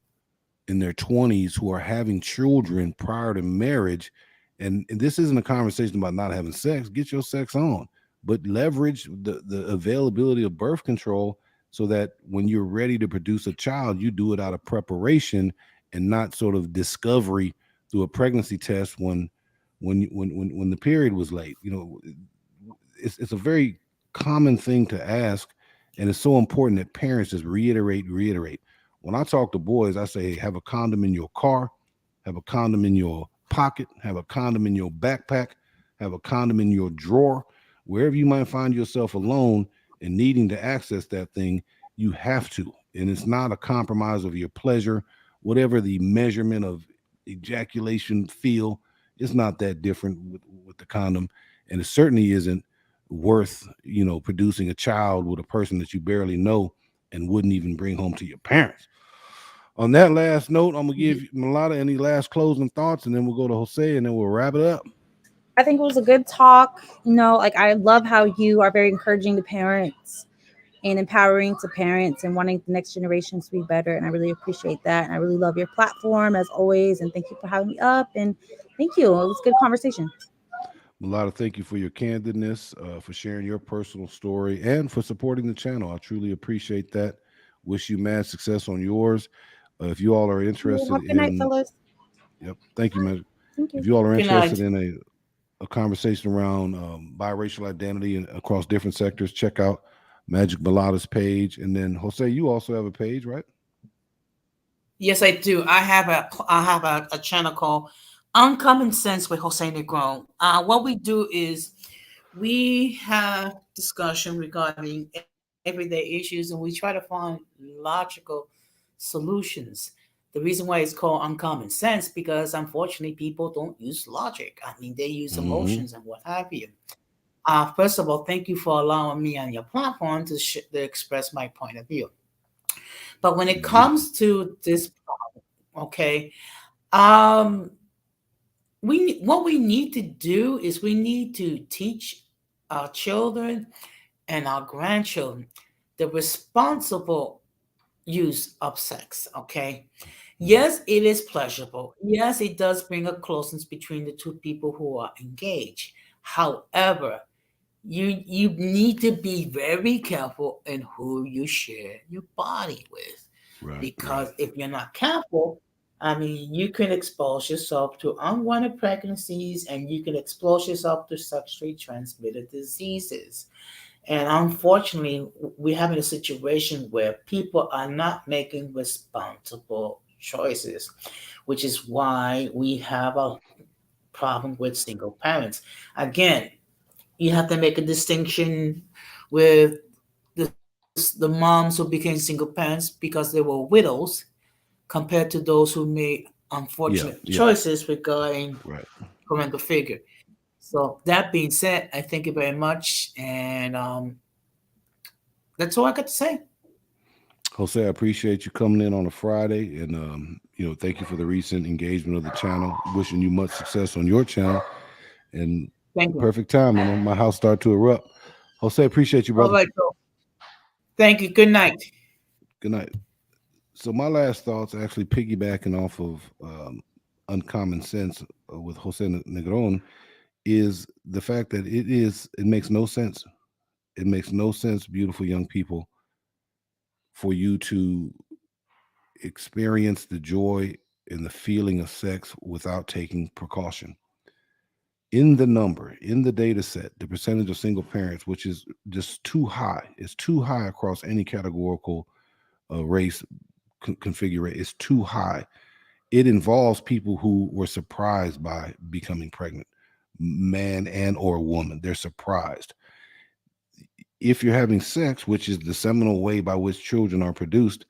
in their 20s who are having children prior to marriage. And this isn't a conversation about not having sex. Get your sex on, but leverage the availability of birth control so that when you're ready to produce a child, you do it out of preparation and not sort of discovery through a pregnancy test when the period was late. It's a very common thing to ask, and it's so important that parents just reiterate. When I talk to boys, I say, have a condom in your car, have a condom in your pocket, have a condom in your backpack, have a condom in your drawer, wherever you might find yourself alone and needing to access that thing. You have to, and it's not a compromise of your pleasure. Whatever the measurement of ejaculation feel, it's not that different with the condom, and it certainly isn't worth producing a child with a person that you barely know and wouldn't even bring home to your parents. On that last note, I'm gonna give Mulata any last closing thoughts, and then we'll go to Jose, and then we'll wrap it up. I think it was a good talk. Like I love how you are very encouraging to parents and empowering to parents and wanting the next generation to be better. And I really appreciate that. And I really love your platform as always. And thank you for having me up. And thank you. It was a good conversation. Mulata, thank you for your candidness, for sharing your personal story, and for supporting the channel. I truly appreciate that. Wish you mad success on yours. If you all are interested Have a good night, in, fellas. yep, thank you, man. Thank you. If you all are Good interested night. in a conversation around biracial identity and across different sectors, check out Magic Mulata's page. And then Jose, you also have a page, right? Yes, I do. I have a channel called Uncommon Sense with Jose Negron. What we do is we have discussion regarding everyday issues, and we try to find logical solutions. The reason why it's called Uncommon Sense because unfortunately people don't use logic. I mean, they use Mm-hmm. emotions and what have you. First of all, thank you for allowing me on your platform to express my point of view. But when it Beautiful. comes to this, okay, um, what we need to do is we need to teach our children and our grandchildren the responsible use of sex. Okay, yes, it is pleasurable. Yes, it does bring a closeness between the two people who are engaged. However, you need to be very careful in who you share your body with, Right, right. because if you're not careful, I mean, you can expose yourself to unwanted pregnancies, and you can expose yourself to sexually transmitted diseases. And unfortunately, we're having a situation where people are not making responsible choices, which is why we have problem with single parents. Again, you have to make a distinction with the moms who became single parents because they were widows compared to those who made Yeah, unfortunate yeah, choices regarding right. parental figure. So that being said, I thank you very much, and that's all I got to say. Jose, I appreciate you coming in on a Friday, and thank you for the recent engagement of the channel. Wishing you much success on your channel, and Thank you. perfect time. My house started to erupt. Jose, appreciate you, All brother. right, so thank you. Good night. Good night. So my last thoughts, actually piggybacking off of uncommon sense with Jose Negron, is the fact that it makes no sense. It makes no sense, beautiful young people, for you to experience the joy and the feeling of sex without taking precaution. In the number, in the data set, the percentage of single parents, which is just too high, it's too high across any categorical race configuration, it's too high. It involves people who were surprised by becoming pregnant, man and or woman. They're surprised. If you're having sex, which is the seminal way by which children are produced,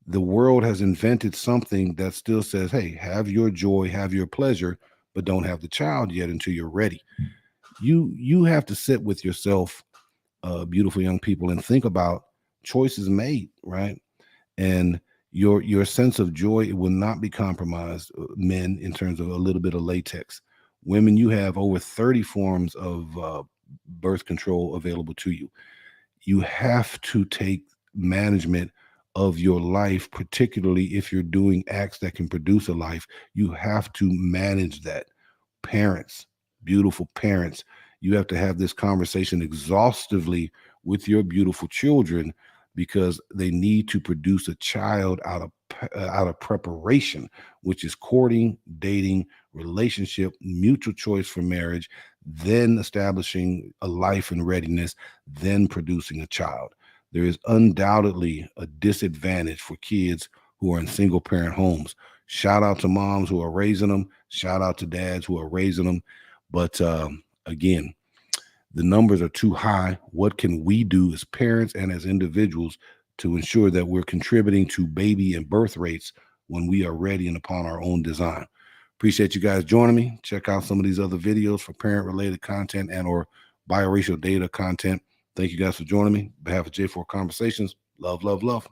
the world has invented something that still says, hey, have your joy, have your pleasure, but don't have the child yet until you're ready. You have to sit with yourself, beautiful young people, and think about choices made, right? And your sense of joy will not be compromised. Men, in terms of a little bit of latex. Women, you have over 30 forms of birth control available to you. You have to take management of your life, particularly if you're doing acts that can produce a life. You have to manage that. Parents, beautiful parents, you have to have this conversation exhaustively with your beautiful children, because they need to produce a child out of preparation, which is courting, dating, relationship, mutual choice for marriage, then establishing a life in readiness, then producing a child. There is undoubtedly a disadvantage for kids who are in single parent homes. Shout out to moms who are raising them. Shout out to dads who are raising them. But again, the numbers are too high. What can we do as parents and as individuals to ensure that we're contributing to baby and birth rates when we are ready and upon our own design? Appreciate you guys joining me. Check out some of these other videos for parent-related content and or biracial data content. Thank you guys for joining me. On behalf of J4 Conversations, love, love, love.